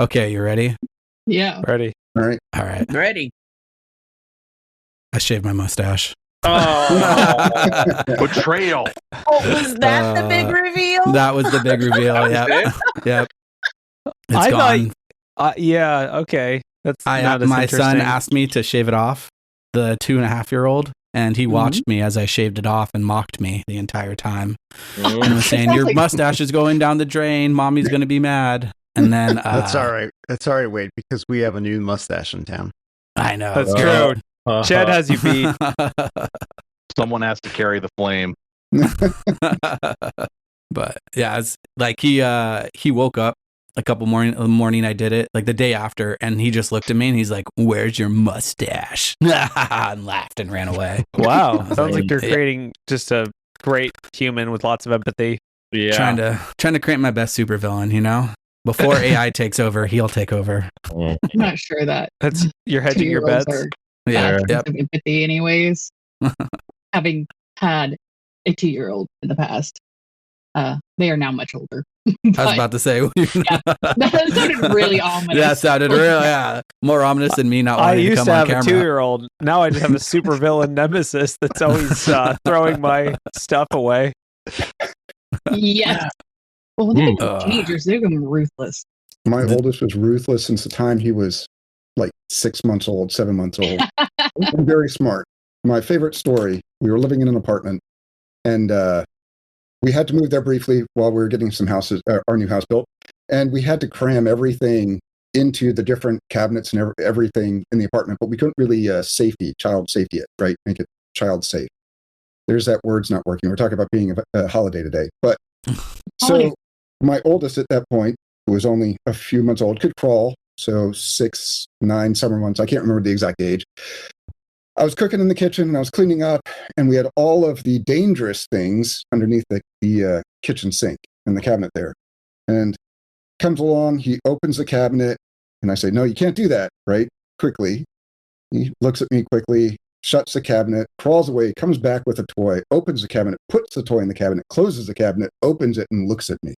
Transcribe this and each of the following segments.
Okay, you ready? Yeah. Ready. All right. Ready. I shaved my mustache. Oh, betrayal. Oh, was that the big reveal? That was the big reveal. Yep. Yep. It's I gone. thought, yeah, okay. That's not as my son interesting. asked me to shave it off, the 2.5-year-old, and he watched me as I shaved it off and mocked me the entire time. And was saying, "Your mustache is going down the drain. Mommy's going to be mad." And then that's all right. That's all right, Wade, because we have a new mustache in town. I know. That's true. Chad has you beat. Someone has to carry the flame. But yeah, it's like he woke up a couple morning I did it, like the day after, and he just looked at me and he's like, "Where's your mustache?" and laughed and ran away. Wow. Sounds like you're creating just a great human with lots of empathy. Yeah. Trying to create my best supervillain, you know? Before AI takes over, he'll take over. I'm not sure that That's you're hedging your bets. Yeah. Yep. Of empathy, anyways. Having had a 2-year-old in the past, they are now much older. I was about to say, that sounded really ominous. Yeah, sounded real. More ominous than me not wanting to come on camera. I used to have a 2-year-old. Now I just have a supervillain nemesis that's always throwing my stuff away. Yes. Well, when they become teenagers, they become ruthless. My oldest was ruthless since the time he was like 6 months old, 7 months old. And very smart. My favorite story, we were living in an apartment, and we had to move there briefly while we were getting our new house built. And we had to cram everything into the different cabinets and everything in the apartment, but we couldn't really child safety it, right? Make it child safe. There's that word's not working. We're talking about being a holiday today. But so my oldest at that point, who was only a few months old, could crawl. So 6, 9 summer months. I can't remember the exact age. I was cooking in the kitchen and I was cleaning up, and we had all of the dangerous things underneath the kitchen sink in the cabinet there. And comes along, he opens the cabinet, and I say, "No, you can't do that," right? Quickly. He looks at me quickly, shuts the cabinet, crawls away, comes back with a toy, opens the cabinet, puts the toy in the cabinet, closes the cabinet, opens it, and looks at me.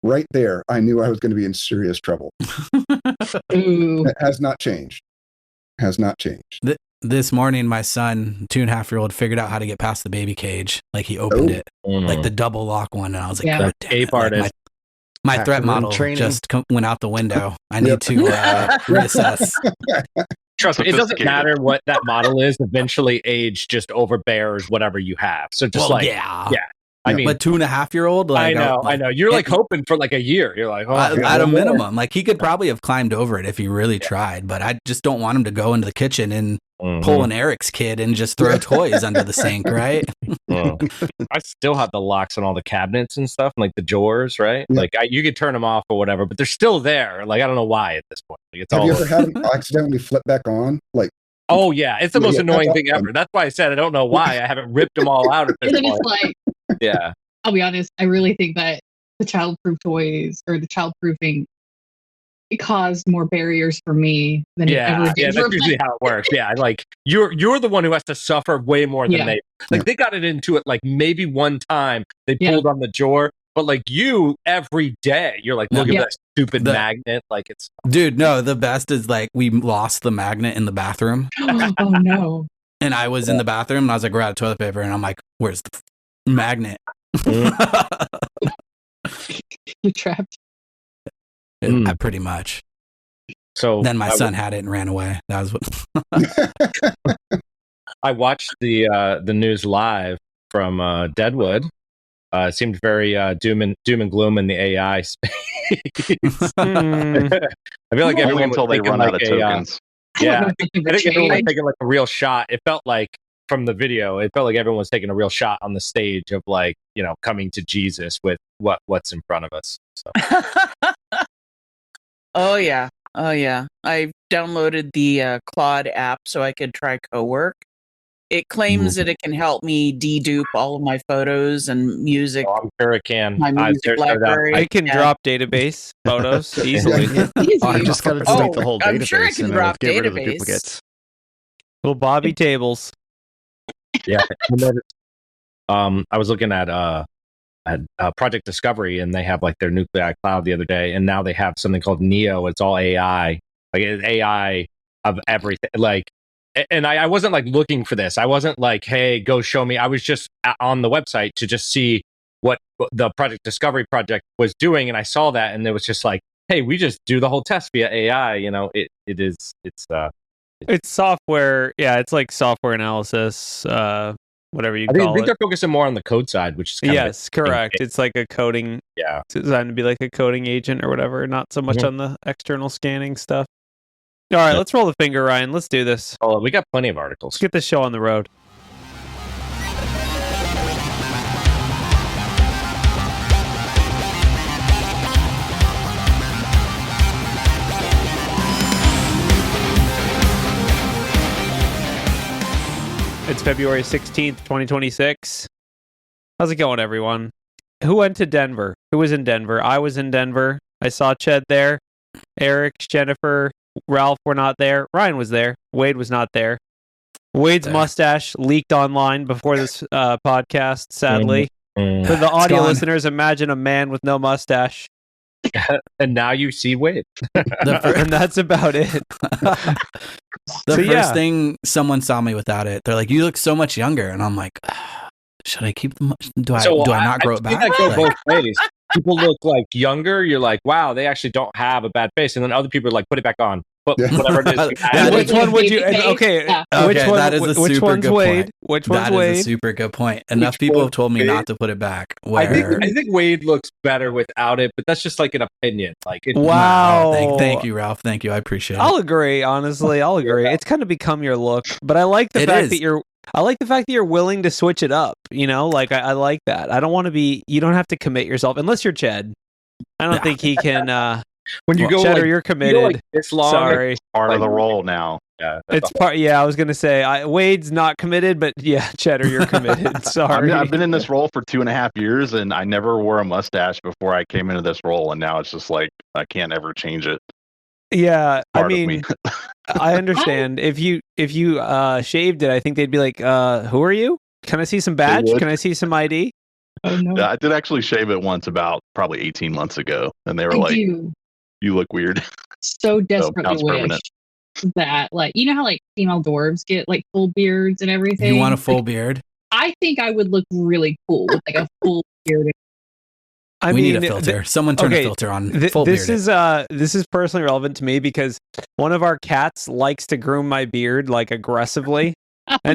Right there, I knew I was going to be in serious trouble. It has not changed. Has not changed. This morning, my son, 2.5-year-old, figured out how to get past the baby cage. Like he opened it, like the double lock one, and I was like, "God damn it." Like my threat model just went out the window. I need to reassess. Trust me, it doesn't matter what that model is. Eventually, age just overbears whatever you have. So just yeah. I mean, but 2.5-year-old, like, I know. You're like hoping for like a year. You're like, at a minimum, like he could probably have climbed over it if he really tried. But I just don't want him to go into the kitchen and pull an Eric's kid and just throw toys under the sink, right? I still have the locks on all the cabinets and stuff, like the drawers, right? Like you could turn them off or whatever, but they're still there. Like I don't know why at this point. Like, have you ever had them accidentally flip back on? Like, oh yeah, it's the most annoying thing ever. That's why I said I don't know why I haven't ripped them all out at this point. It's like, yeah, I'll be honest. I really think that the childproof toys or the childproofing it caused more barriers for me than it ever did. Yeah, that's usually how it works. Yeah, like you're the one who has to suffer way more than they. Like they got it into it like maybe one time they pulled on the drawer, but like you every day you're like, look at that stupid magnet. Like it's dude. No, the best is like we lost the magnet in the bathroom. Oh no! And I was in the bathroom and I was like, we're out of toilet paper, and I'm like, where's the magnet? You're trapped. Pretty much. So then my son had it and ran away. That was what I watched the news live from Deadwood. It seemed very doom and gloom in the AI space. I feel like everyone until they run out of tokens. I think everyone was taking like a real shot. It felt like from the video, it felt like everyone was taking a real shot on the stage of like, you know, coming to Jesus with what's in front of us. So. Oh yeah. I downloaded the Claude app so I could try co-work. It claims that it can help me dedupe all of my photos and music. Oh, I'm sure it can. My music library. I can drop database photos easily. You just got to delete the whole database. I'm sure I can drop get rid of the database. duplicates. Little Bobby tables. Yeah. I was looking at Project Discovery, and they have like their nuclei cloud the other day, and now they have something called Neo. It's all AI, like it's AI of everything. Like, and I wasn't like looking for this. I wasn't like, hey, go show me. I was just on the website to just see what the Project Discovery project was doing, and I saw that, and it was just like, hey, we just do the whole test via AI. You know, it's software. Yeah, it's like software analysis. Whatever you call it. I think they're focusing more on the code side, which is kind of correct. It's like a coding. Yeah, it's designed to be like a coding agent or whatever. Not so much on the external scanning stuff. All right, let's roll the finger, Ryan. Let's do this. Oh, we got plenty of articles. Let's get this show on the road. It's February 16th, 2026. How's it going, everyone? Who went to Denver? Who was in Denver? I was in Denver. I saw Ched there. Eric, Jennifer, Ralph were not there. Ryan was there. Wade was not there. Wade's mustache leaked online before this podcast, sadly. For the audio listeners, imagine a man with no mustache. And now you see Wade. And that's about it. The first thing someone saw me without it, they're like, "You look so much younger," and I'm like, "Should I keep them? Do I not grow it back?" I go both ways. People look like younger. You're like, "Wow, they actually don't have a bad face," and then other people are like, "Put it back on." But whatever it is, which one would you? Okay, which one? That is a which super one's good Wade? point. Which one's Wade? That is a super good point. Enough people have told me not to put it back. I think Wade looks better without it, but that's just like an opinion. Like, wow. Thank you, Ralph. Thank you. I appreciate it. I'll agree. Honestly, I'll agree. It's kind of become your look, but I like the fact that you're willing to switch it up. You know, like I like that. I don't want to be. You don't have to commit yourself unless you're Ched. I don't think he can. When you go, Cheddar, you're committed. You go like this long. Sorry, part of the role now. Yeah, it's part. Yeah, I was gonna say Wade's not committed, but yeah, Cheddar, you're committed. Sorry, I've been in this role for 2.5 years, and I never wore a mustache before I came into this role, and now it's just like I can't ever change it. Yeah, I mean, I understand. If you shaved it, I think they'd be like, "Who are you? Can I see some badge? Can I see some ID?" Oh no! Yeah, I did actually shave it once, about probably 18 months ago, and they were like, "You look weird." So desperately wish that, like, you know how like female dwarves get like full beards and everything. You want a full beard? I think I would look really cool with like a full beard. We need a filter. Someone turn a filter on. Full this beard. This is personally relevant to me because one of our cats likes to groom my beard like aggressively.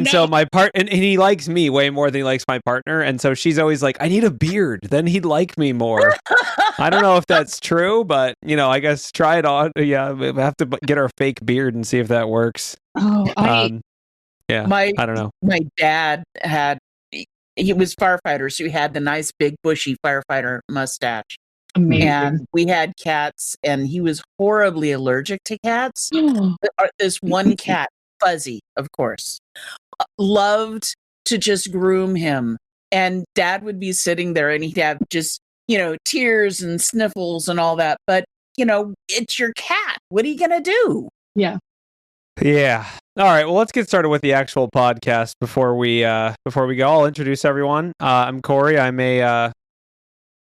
So my and he likes me way more than he likes my partner, and so she's always like, "I need a beard, then he'd like me more." I don't know if that's true, but you know, I guess try it on. Yeah, we have to get our fake beard and see if that works. Oh, I don't know. My dad he was firefighter, so he had the nice big bushy firefighter mustache. Amazing. And we had cats, and he was horribly allergic to cats. This one cat, Fuzzy, of course, loved to just groom him, and Dad would be sitting there and he'd have just, you know, tears and sniffles and all that, but you know, it's your cat, what are you gonna do? Yeah All right, well, let's get started with the actual podcast before we go. I'll introduce everyone. I'm Corey. I'm a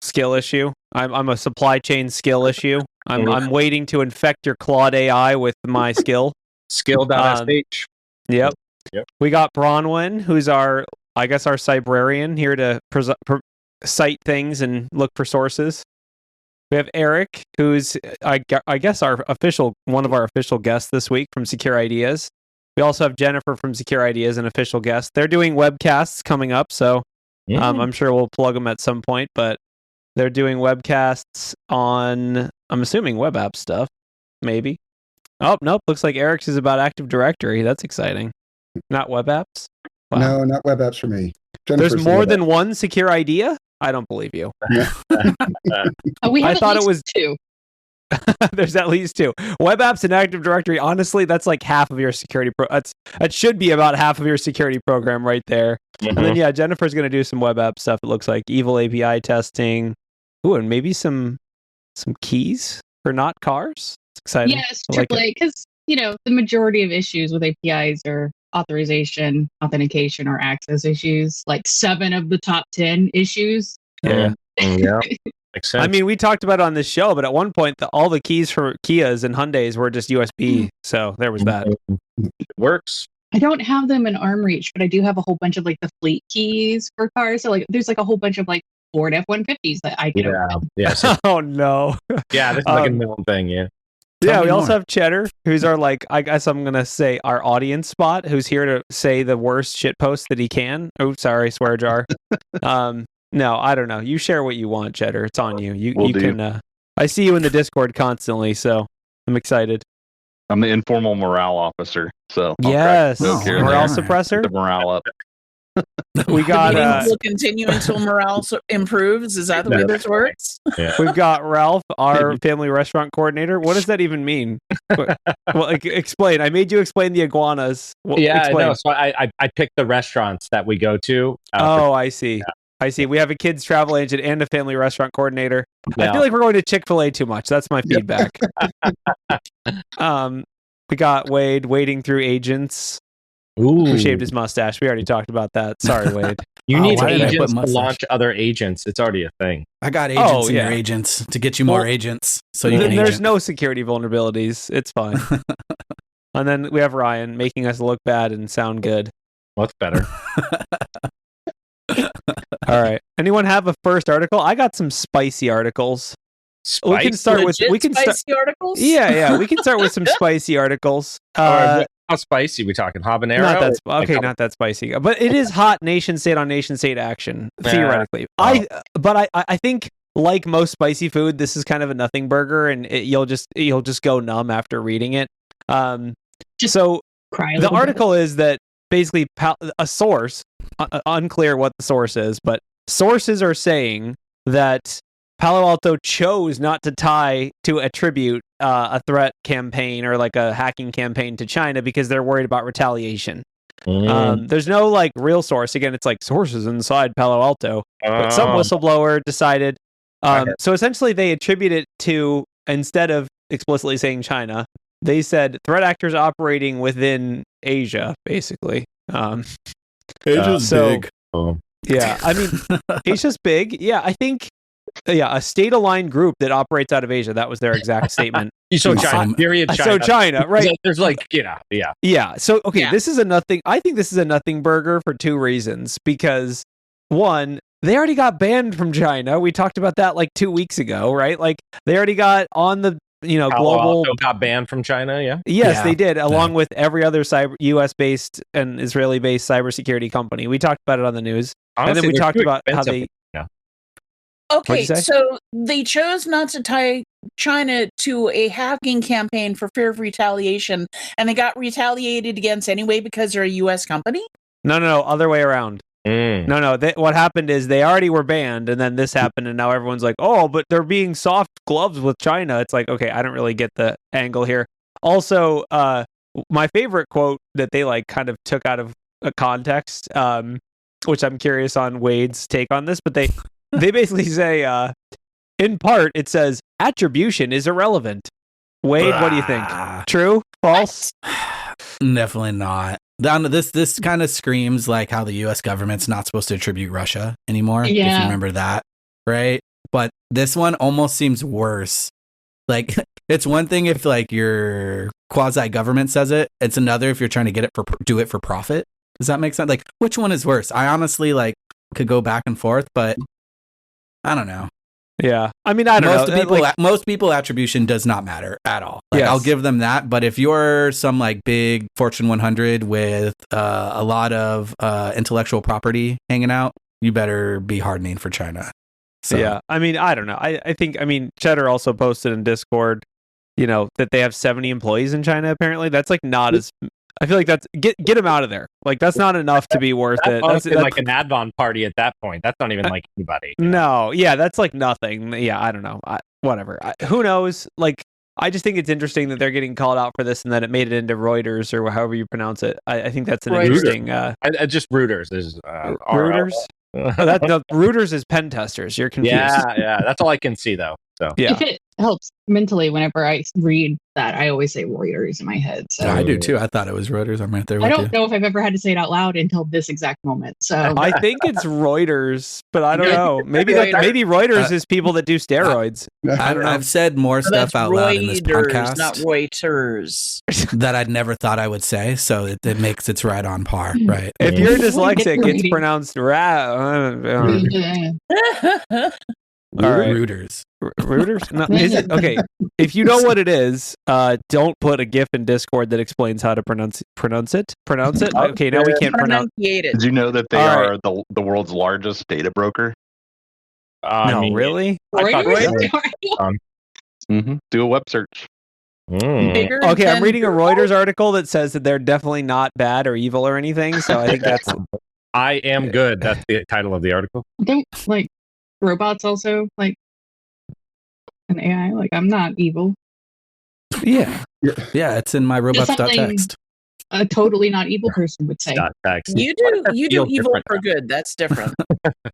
skill issue. I'm a supply chain skill issue. I'm waiting to infect your Claude AI with my skill. Skill.sh. Yep. We got Bronwyn, who's our cybrarian here to cite things and look for sources. We have Eric, who's I guess one of our official guests this week from Secure Ideas. We also have Jennifer from Secure Ideas, an official guest. They're doing webcasts coming up, so I'm sure we'll plug them at some point. But they're doing webcasts on, I'm assuming, web app stuff, maybe. Oh, nope. Looks like Eric's is about Active Directory. That's exciting. Not web apps? Wow. No, not web apps for me. There's more than one secure idea? I don't believe you. I thought it was two. There's at least two. Web apps and Active Directory, honestly, that's like half of your security. That should be about half of your security program right there. And then, yeah, Jennifer's going to do some web app stuff. It looks like evil API testing. Ooh, and maybe some keys for not cars. Exciting. Yes, AAA, because you know the majority of issues with APIs are authorization, authentication, or access issues. Like 7 of the top 10 issues Yeah. Yeah. Makes sense. I mean, we talked about it on this show, but at one point, all the keys for Kias and Hyundais were just USB. So there was that. It works. I don't have them in arm reach, but I do have a whole bunch of like the fleet keys for cars. So like, there's like a whole bunch of like Ford F-150s that I can open. Yeah. So, oh no. Yeah, this is like a known thing. Yeah. Yeah, we also have Cheddar, who's our I guess I'm gonna say our audience spot, who's here to say the worst shit post that he can. Oh, sorry, swear jar. No, I don't know. You share what you want, Cheddar. It's on you. You can. I see you in the Discord constantly, so I'm excited. I'm the informal morale officer, so yes, morale suppressor. The morale up. We got. Will continue until morale improves. Is that the way this works? Yeah. We've got Ralph, our family restaurant coordinator. What does that even mean? Well, explain. I made you explain the iguanas. No. So I picked the restaurants that we go to. I see. Yeah. I see. We have a kids travel agent and a family restaurant coordinator. I feel like we're going to Chick-fil-A too much. That's my feedback. We got Wade wading through agents. Ooh. Who shaved his mustache. We already talked about that. Sorry, Wade. You need agents to launch other agents. It's already a thing. I got agents in your agents to get you more agents. So you can There's no security vulnerabilities. It's fine. And then we have Ryan making us look bad and sound good. What's better? All right. Anyone have a first article? I got some spicy articles. We can start with spicy articles. Yeah. We can start with some spicy articles. How spicy we talking? Habanero? Not that spicy, but it is hot nation state on nation state action theoretically. I think like most spicy food, this is kind of a nothing burger, and you'll just go numb after reading it. So the article is that basically a source, unclear what the source is, but sources are saying that Palo Alto chose not to attribute a threat campaign or like a hacking campaign to China because they're worried about retaliation. There's no real source. Again, it's like sources inside Palo Alto, but some whistleblower decided. So essentially they attribute it to, instead of explicitly saying China, they said threat actors operating within Asia, basically. Asia's big. Yeah, I mean, Asia's big. Yeah, I think. Yeah, a state-aligned group that operates out of Asia. That was their exact statement. So China, period. China. So China, right? There's Yeah. So this is a nothing. I think this is a nothing burger for two reasons. Because one, they already got banned from China. We talked about that 2 weeks ago, right? Like they already got on the Palo global. Alto got banned from China. Yeah. Yes, they did, along with every other U.S.-based and Israeli-based cybersecurity company. We talked about it on the news, and then we talked about how they. Okay, so they chose not to tie China to a hacking campaign for fear of retaliation, and they got retaliated against anyway because they're a U.S. company? No, other way around. No. What happened is they already were banned, and then this happened, and now everyone's like, oh, but they're being soft gloves with China. It's like, okay, I don't really get the angle here. Also, my favorite quote that they kind of took out of a context, which I'm curious on Wade's take on this, but they basically say, in part, it says, attribution is irrelevant. Wade, what do you think? True? False? Definitely not. This kind of screams like how the U.S. government's not supposed to attribute Russia anymore. Yeah. If you remember that, right? But this one almost seems worse. It's one thing if your quasi-government says it. It's another if you're trying to do it for profit. Does that make sense? Which one is worse? I honestly could go back and forth, but I don't know. Yeah. I mean, I don't know. Most people attribution does not matter at all. Yes. I'll give them that. But if you're some big Fortune 100 with a lot of intellectual property hanging out, you better be hardening for China. So. Yeah. I mean, I don't know. I think, Cheddar also posted in Discord, that they have 70 employees in China, apparently. That's not as... I feel like that's get them out of there. That's not enough to be worth it. That's like an Advon party at that point. That's not even anybody. No, yeah, that's nothing. Yeah, I don't know. Whatever. Who knows? I just think it's interesting that they're getting called out for this and that it made it into Reuters or however you pronounce it. I think that's an interesting. Just Reuters is Reuters. Reuters is pen testers. You're confused. Yeah. That's all I can see though. So yeah. helps mentally whenever I read that. I always say Reuters in my head. So I do too. I thought it was Reuters. I'm right there with I don't you. know if I've ever had to say it out loud until this exact moment. So I think it's Reuters, but I don't know. Maybe Reuters is people that do steroids. I don't know. I've said more stuff out loud in this podcast, not Reuters, that I'd never thought I would say. So it makes it's right on par, right? If you're dyslexic, it's pronounced All right. Rooters. Rooters? No, is it? Okay. If you know what it is, don't put a GIF in Discord that explains how to pronounce it. Okay, now we can't pronounce it. Did you know that they are the world's largest data broker? No, really? Do a web search. Okay, I'm reading a Reuters article that says that they're definitely not bad or evil or anything. So I think that's. I am good. That's the title of the article. Don't like robots also like an AI. Like I'm not evil. Yeah, it's in my robots.txt. A totally not evil person would say. You do evil for good. That's different.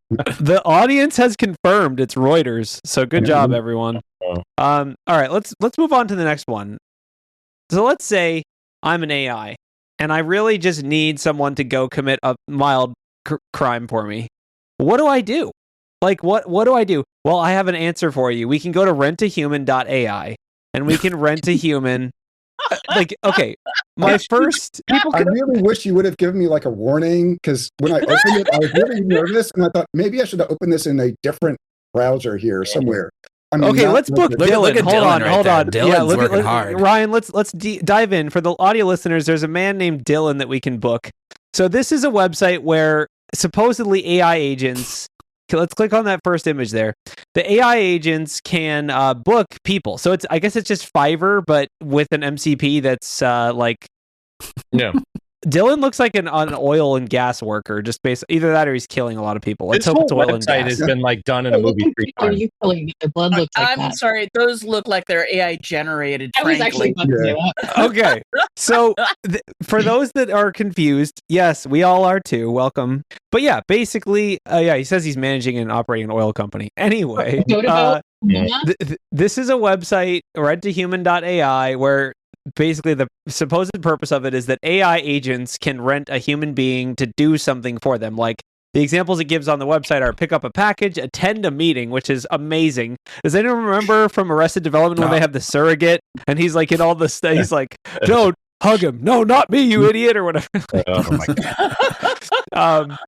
The audience has confirmed it's Reuters. So good job, everyone. All right, let's move on to the next one. So let's say I'm an AI and I really just need someone to go commit a mild crime for me. What do I do? Like, what do I do? Well, I have an answer for you. We can go to rentahuman.ai and we can rent a human. Like, okay, I really wish you would have given me like a warning, because when I opened it, I was really nervous and I thought maybe I should have opened this in a different browser here somewhere. I mean, okay, let's book Dylan. Hold on. Dylan's working hard. Ryan, let's dive in. For the audio listeners, there's a man named Dylan that we can book. So this is a website where supposedly AI agents. Let's click on that first image there. The AI agents can book people. So I guess it's just Fiverr, but with an MCP that's like. No. Dylan looks like an oil and gas worker, just based either that or he's killing a lot of people. Let's hope it's oil and gas. Has been like done in a movie 3 times. I'm sorry, those look like they're AI generated. I was actually okay. So for those that are confused, yes, we all are too. Welcome. But yeah, basically, he says he's managing and operating an oil company. Anyway, this is a website, rentahuman.ai, where basically the supposed purpose of it is that AI agents can rent a human being to do something for them. Like the examples it gives on the website are pick up a package, attend a meeting, which is amazing. Does anyone remember from Arrested Development when they have the surrogate and he's like in all this stuff? He's like, no, hug him. No, not me, you idiot, or whatever. Oh my God.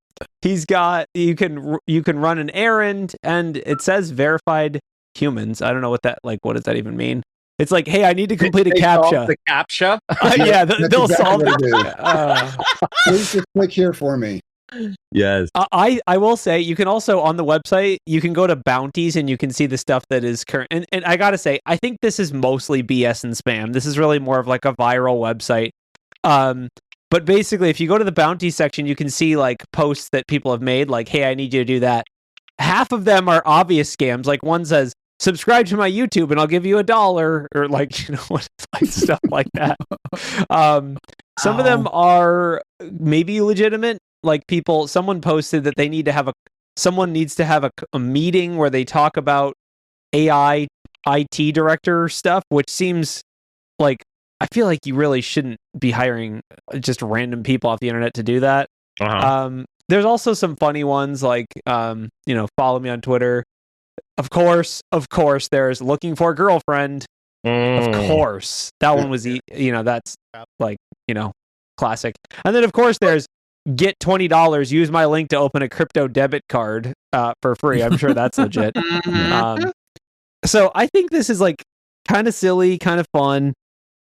He's got you can run an errand and it says verified humans. I don't know what does that even mean? It's like, hey, I need to complete a CAPTCHA. The CAPTCHA? Yeah, they'll solve it. Please just click here for me. Yes. I will say, you can also, on the website, you can go to bounties and you can see the stuff that is current. And I got to say, I think this is mostly BS and spam. This is really more of like a viral website. But basically, if you go to the bounty section, you can see like posts that people have made, like, hey, I need you to do that. Half of them are obvious scams. Like one says, subscribe to my YouTube and I'll give you $1, or like, like stuff like that. Some of them are maybe legitimate. Like someone posted that they need to have someone needs to have a meeting where they talk about AI IT director stuff, which seems like, I feel like you really shouldn't be hiring just random people off the internet to do that. There's also some funny ones like, follow me on Twitter. Of course, there's looking for a girlfriend. Of course. That one was, that's like, classic. And then, of course, there's get $20, use my link to open a crypto debit card for free. I'm sure that's legit. So I think this is like kind of silly, kind of fun.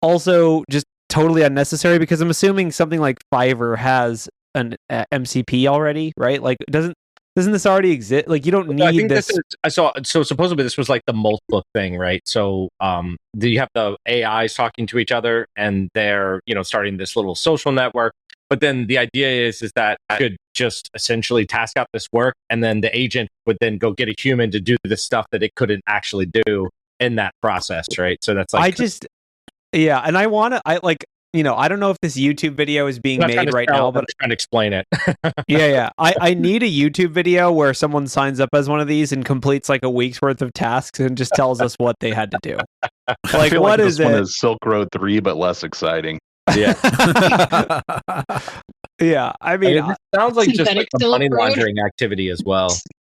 Also, just totally unnecessary because I'm assuming something like Fiverr has an MCP already, right? Like, doesn't this already exist? Like, you don't need this. So supposedly this was like the Multbook thing, right? So do you have the AIs talking to each other and they're, starting this little social network. But then the idea is that I could just essentially task out this work and then the agent would then go get a human to do the stuff that it couldn't actually do in that process, right? So that's like... and I don't know if this YouTube video is being made right now, but I'm trying to explain it. yeah. I need a YouTube video where someone signs up as one of these and completes like a week's worth of tasks and just tells us what they had to do. Like, what is it? This one is Silk Road 3, but less exciting. Yeah. Yeah. I mean, it sounds like just like a money laundering activity as well.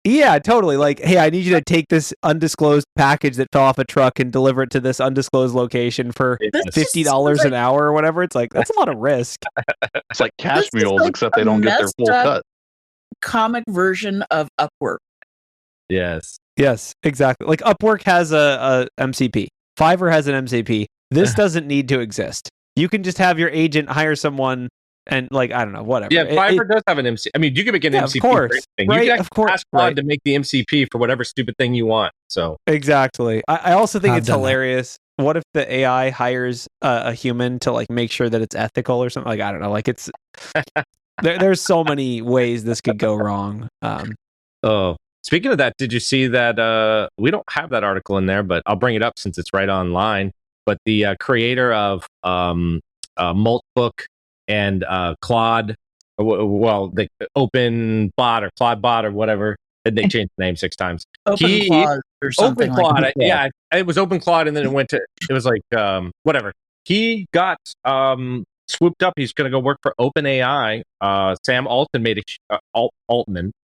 Yeah, totally. Like, hey, I need you to take this undisclosed package that fell off a truck and deliver it to this undisclosed location for $50 an hour or whatever. It's like, that's a lot of risk. It's like cash mules, like except they don't get their full cut. Comic version of Upwork. Yes, exactly. Like Upwork has a MCP. Fiverr has an MCP. This doesn't need to exist. You can just have your agent hire someone and like, I don't know, whatever. Yeah, Fiverr does have an MCP. I mean, you can make an MCP of course, for anything. right? You can ask Claude to make the MCP for whatever stupid thing you want. So exactly. I also think it's hilarious. What if the AI hires a human to like make sure that it's ethical or something? Like, I don't know. Like it's there's so many ways this could go wrong. Speaking of that, did you see that? We don't have that article in there, but I'll bring it up since it's right online. But the creator of Multbook and Claude, the Open Bot or Claude Bot or whatever, they changed the name 6 times. Claude or something. Open Claude, like that. yeah, it was Open Claude, and then it was like whatever. He got swooped up. He's going to go work for OpenAI. Sam Altman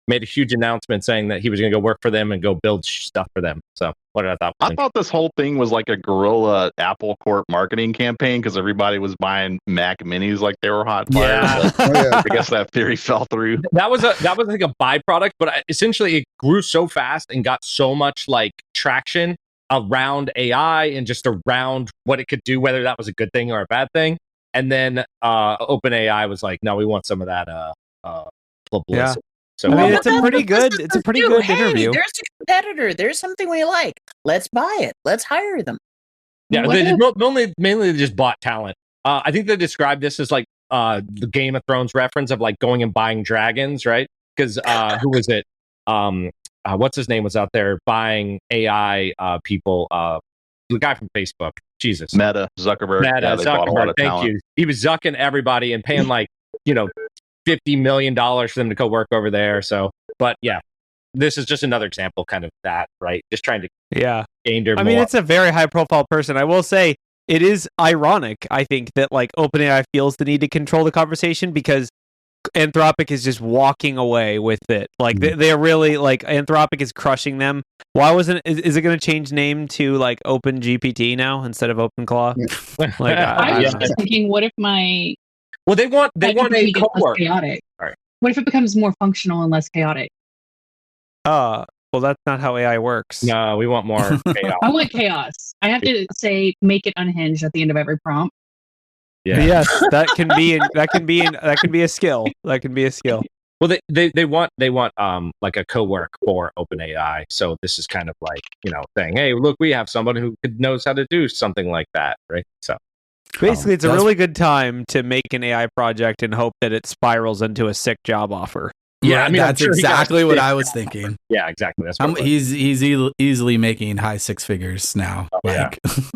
made a huge announcement saying that he was going to go work for them and go build stuff for them. So what I thought. I thought this whole thing was like a guerrilla Apple Corp marketing campaign because everybody was buying Mac Minis like they were hot fire. Yeah. I guess that theory fell through. That was like a byproduct, but essentially it grew so fast and got so much like traction around AI and just around what it could do, whether that was a good thing or a bad thing. And then OpenAI was like, no, we want some of that publicity. Yeah. So I mean, it's a pretty good interview. There's a competitor. There's something we like. Let's buy it. Let's hire them. Yeah, mainly they just bought talent. I think they described this as like the Game of Thrones reference of like going and buying dragons, right? Because who was it? What's his name was out there buying AI people. The guy from Facebook. Jesus. Meta, Zuckerberg. Zuckerberg. Thank you. He was zucking everybody and paying like, $50 million for them to go work over there. So, but yeah, this is just another example kind of that, right? Just trying to gain their mean, it's a very high profile person. I will say it is ironic, I think, that like OpenAI feels the need to control the conversation because Anthropic is just walking away with it. Like they're really like Anthropic is crushing them. Why wasn't is it going to change name to like OpenGPT now instead of OpenClaw? Like I was just thinking, what if they want a co-work. Chaotic. Right. What if it becomes more functional and less chaotic? Well, that's not how AI works. No, we want more chaos. I want chaos. I have to say, make it unhinged at the end of every prompt. Yeah. Yes, that can be a skill. That can be a skill. Well, they want like a co-work for OpenAI. So this is kind of like saying, hey, look, we have someone who knows how to do something like that, right? So. Basically, it's a really good time to make an AI project and hope that it spirals into a sick job offer. Yeah, I mean, that's exactly what I was thinking. Yeah, exactly. That's he's easily making high 6 figures now.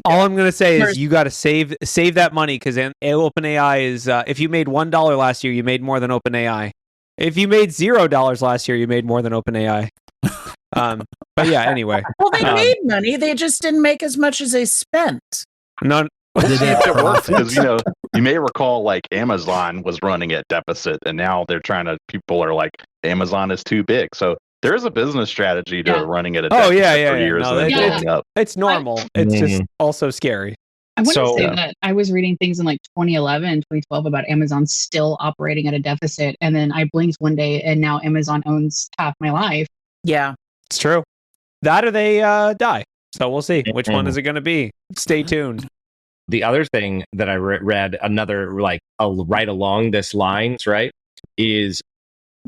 All I'm gonna say is you got to save that money because OpenAI is. If you made $1 last year, you made more than OpenAI. If you made $0 last year, you made more than OpenAI. But yeah, anyway. Well, they made money. They just didn't make as much as they spent. None. It works because you may recall like Amazon was running at deficit and now people are like Amazon is too big, so there is a business strategy to running at a deficit for years and then building up. It's normal. It's just also scary. I want to say that I was reading things in like 2011 and 2012 about Amazon still operating at a deficit, and then I blinked one day and now Amazon owns half my life. Yeah, it's true. That or they die. So we'll see which one is it going to be. Stay tuned. The other thing that I read, another like right along this lines, right, is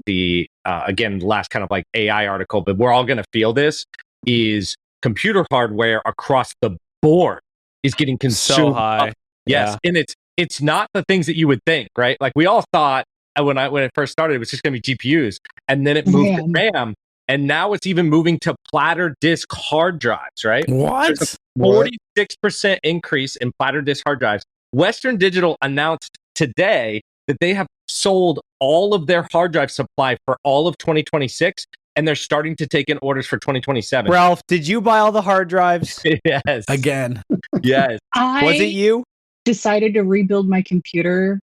the again last kind of like AI article, but we're all going to feel this is computer hardware across the board is getting consumed so high. Yes, and it's not the things that you would think, right? Like we all thought when it first started, it was just going to be GPUs, and then it moved to RAM. And now it's even moving to platter disk hard drives, right? What? There's a 46% increase in platter disk hard drives Western Digital announced today that they have sold all of their hard drive supply for all of 2026, and they're starting to take in orders for 2027. Ralph, did you buy all the hard drives? Yes. Again. Yes. Was it you? Decided to rebuild my computer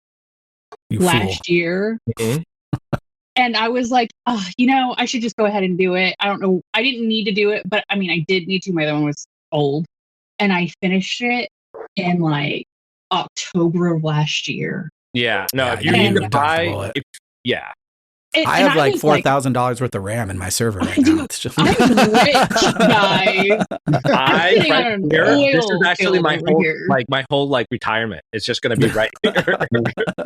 last year. Mm-hmm. And I was like, oh, I should just go ahead and do it. I don't know. I didn't need to do it, but I mean, I did need to. My other one was old. And I finished it in like October of last year. Yeah. No, if you need to buy, I have like $4,000 worth of RAM in my server right now. It's just I'm rich, guys. This is actually my whole retirement. It's just going to be right here.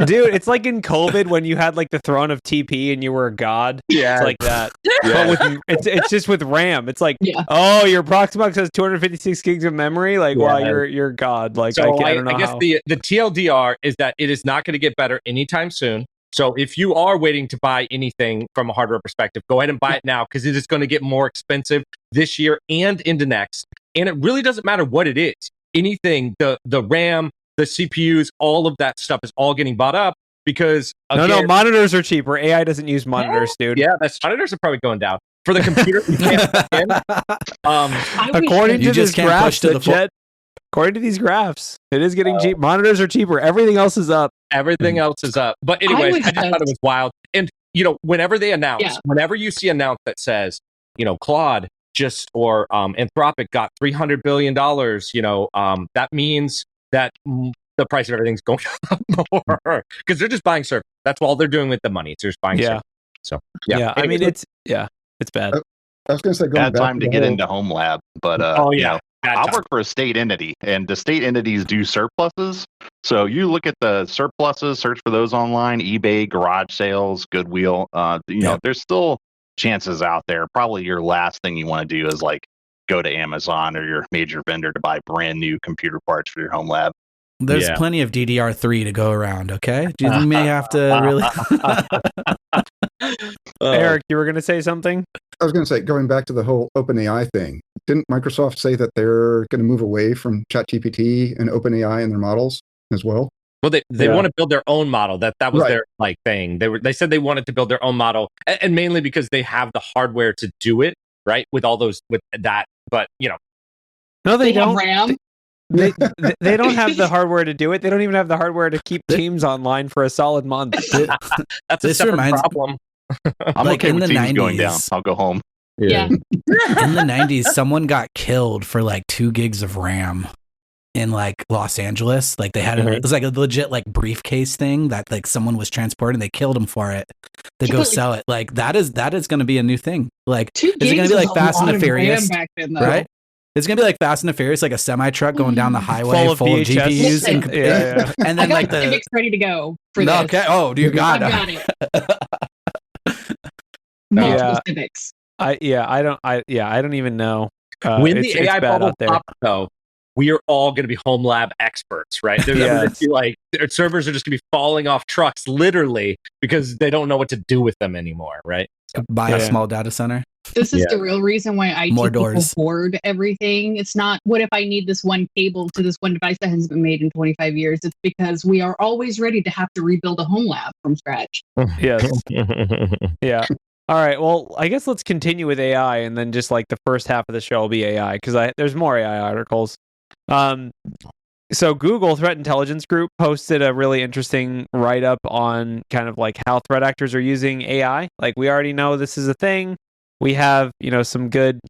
Dude, it's like in COVID when you had like the throne of TP and you were a god. Yeah, it's like that. Yeah. But it's just with RAM. It's like, oh, your Proxmox has 256 gigs of memory. Like, wow, you're god. Like, so I don't know. I guess the TLDR is that it is not going to get better anytime soon. So if you are waiting to buy anything from a hardware perspective, go ahead and buy it now, because it is going to get more expensive this year and into next. And it really doesn't matter what it is. Anything, the RAM, the CPUs, all of that stuff is all getting bought up because... Again, no, monitors are cheaper. AI doesn't use monitors, dude. Yeah, monitors are probably going down. For the computer, you can't according to this graph, according to these graphs, it is getting cheap. Monitors are cheaper. Everything else is up. Everything else is up. But anyways, I just thought it was wild. And, whenever they announce, whenever you see announced that says, Claude or Anthropic got $300 billion, that means that the price of everything's going up more because they're just buying servers. That's all they're doing with the money. They're just buying servers. So, yeah. I mean, it's bad. I was going to say, bad time to get into home lab, but I work for a state entity, and the state entities do surpluses. So you look at the surpluses, search for those online, eBay, garage sales, Goodwill. There's still chances out there. Probably your last thing you want to do is like go to Amazon or your major vendor to buy brand new computer parts for your home lab. There's plenty of DDR3 to go around, okay? You may have to really... Eric, you were going to say something? I was going to say, going back to the whole OpenAI thing, didn't Microsoft say that they're going to move away from ChatGPT and OpenAI in their models as well? Well, they want to build their own model. That was their thing. They said they wanted to build their own model, and mainly because they have the hardware to do it, right? With that, but no, they don't. RAM. They don't have the hardware to do it. They don't even have the hardware to keep Teams online for a solid month. That's a separate problem. I'm okay with Teams going down. I'll go home. Yeah. In the 90s, someone got killed for like 2 gigs of RAM in like Los Angeles. Like they had it was like a legit like briefcase thing that like someone was transporting. They killed him for it to go sell it. Like that is going to be a new thing. Like is it going to be like Fast and the Furious, right? It's gonna be like Fast and the Furious, like a semi truck going down the highway full of GPUs, and then like the Civics ready to go for this. Okay. Oh, do you got it? Multiple Civics. I don't even know. When the AI bubble pops, though, we are all going to be home lab experts, right? They're going to be like, their servers are just going to be falling off trucks, literally, because they don't know what to do with them anymore, right? So, buy a small data center. This is the real reason why IT people hoard everything. It's not, what if I need this one cable to this one device that hasn't been made in 25 years? It's because we are always ready to have to rebuild a home lab from scratch. Yes. Yeah. All right. Well, I guess let's continue with AI, and then just like the first half of the show will be AI, because there's more AI articles. So Google Threat Intelligence Group posted a really interesting write-up on kind of like how threat actors are using AI. Like, we already know this is a thing. We have, some good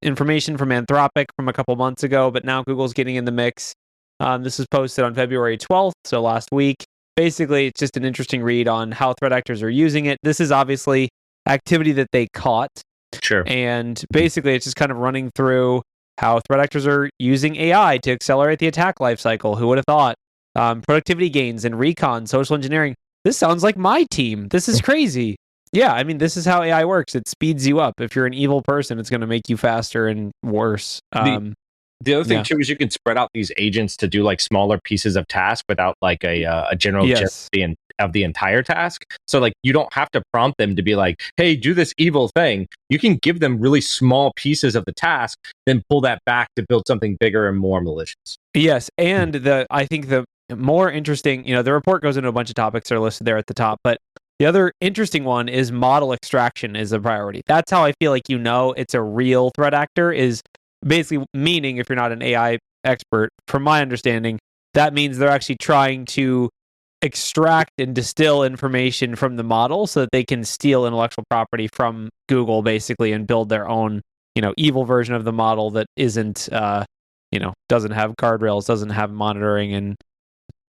information from Anthropic from a couple months ago, but now Google's getting in the mix. This was posted on February 12th, so last week. Basically, it's just an interesting read on how threat actors are using it. This is obviously activity that they caught. Sure. And basically, it's just kind of running through how threat actors are using AI to accelerate the attack lifecycle. Who would have thought? Productivity gains and recon, social engineering. This sounds like my team. This is crazy. Yeah, I mean, this is how AI works. It speeds you up. If you're an evil person, it's going to make you faster and worse. The other thing, too, is you can spread out these agents to do like smaller pieces of task without like a general of the entire task. So like you don't have to prompt them to be like, hey, do this evil thing. You can give them really small pieces of the task, then pull that back to build something bigger and more malicious. Yes, and I think the more interesting, the report goes into a bunch of topics that are listed there at the top, but the other interesting one is model extraction is a priority. That's how I feel like it's a real threat actor, is basically meaning, if you're not an AI expert, from my understanding, that means they're actually trying to extract and distill information from the model so that they can steal intellectual property from Google, basically, and build their own, evil version of the model that isn't, doesn't have guardrails, doesn't have monitoring, and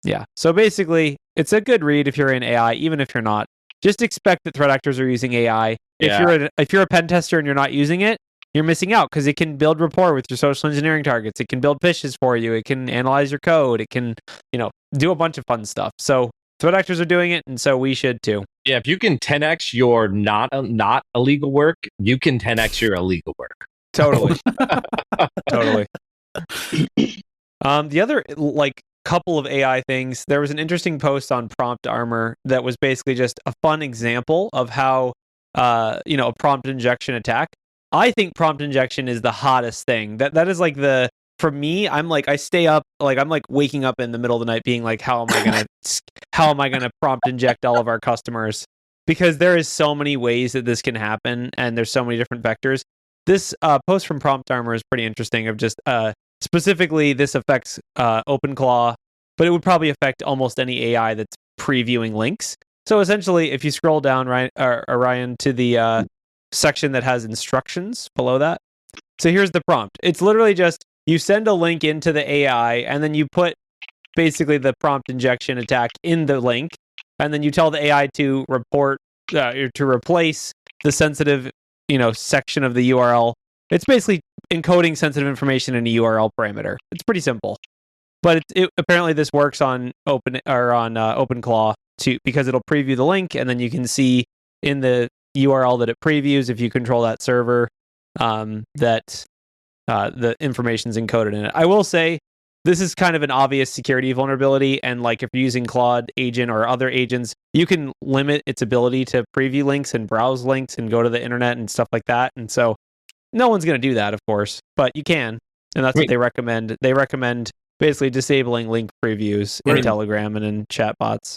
yeah. So basically, it's a good read if you're in AI, even if you're not. Just expect that threat actors are using AI. Yeah. If you're a pen tester and you're not using it, you're missing out, because it can build rapport with your social engineering targets. It can build phishes for you. It can analyze your code. It can, do a bunch of fun stuff. So threat actors are doing it, and so we should too. Yeah, if you can 10x your not illegal work, you can 10x your illegal work. Totally. Totally. The other, couple of AI things, there was an interesting post on prompt armor that was basically just a fun example of how, a prompt injection attack. I think prompt injection is the hottest thing. That is for me, I stay up, I'm waking up in the middle of the night being like, how am I gonna prompt inject all of our customers? Because there is so many ways that this can happen, and there's so many different vectors. This post from Prompt Armor is pretty interesting, of just specifically this affects OpenClaw, but it would probably affect almost any AI that's previewing links. So essentially, if you scroll down, Ryan, to the section that has instructions below that. So here's the prompt. It's literally just, you send a link into the AI, and then you put basically the prompt injection attack in the link, and then you tell the AI to replace the sensitive, section of the URL. It's basically encoding sensitive information in a URL parameter. It's pretty simple, but apparently this works on OpenClaw because it'll preview the link, and then you can see in the URL that it previews, if you control that server, that the information's encoded in it. I will say this is kind of an obvious security vulnerability, and if you're using Claude Agent or other agents, you can limit its ability to preview links and browse links and go to the internet and stuff like that. And so no one's going to do that, of course, but you can, and that's what they recommend. They recommend basically disabling link previews in Telegram and in chatbots.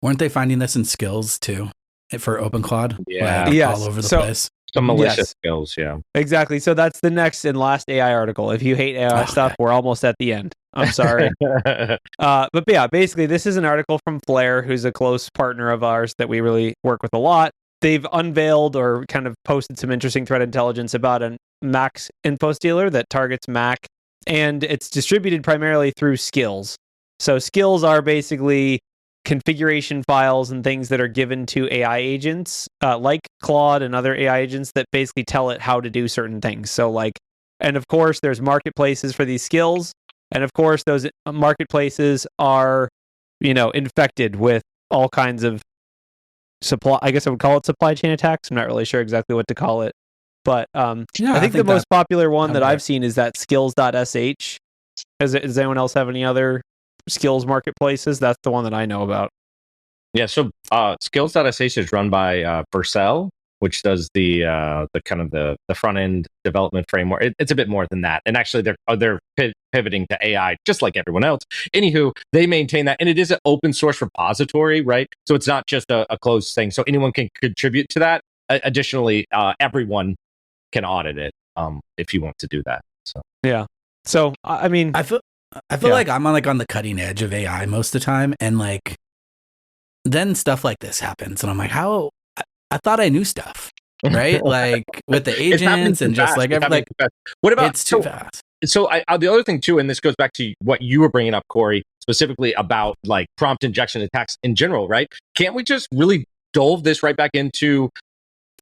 Weren't they finding this in skills too for OpenClaw? Yeah, all over the place. Some malicious skills, yeah. Exactly. So that's the next and last AI article. If you hate AI stuff, we're almost at the end. I'm sorry. But yeah, basically, this is an article from Flare, who's a close partner of ours that we really work with a lot. They've unveiled or kind of posted some interesting threat intelligence about a Mac's info stealer that targets Mac, and it's distributed primarily through skills. So skills are basically configuration files and things that are given to AI agents, like Claude and other AI agents, that basically tell it how to do certain things. So and of course, there's marketplaces for these skills. And of course, those marketplaces are, infected with all kinds of I guess I would call it supply chain attacks. I'm not really sure exactly what to call it. But I think the most popular one that I've seen is that skills.sh. Does anyone else have any other skills marketplaces? That's the one that I know about. Yeah, so skills.sh is run by Vercel, which does the kind of the front end development framework. It's a bit more than that, and actually they're pivoting to AI just like everyone else. Anywho, they maintain that, and it is an open source repository, right? So it's not just a closed thing. So anyone can contribute to that. Additionally, everyone can audit it if you want to do that. So yeah. So I mean, I feel like I'm on the cutting edge of AI most of the time, and then stuff like this happens, and I'm like, how? I thought I knew stuff, right? With the agents and just everything. What about it's too fast? So the other thing too, and this goes back to what you were bringing up, Corey, specifically about prompt injection attacks in general, right? Can't we just really delve this right back into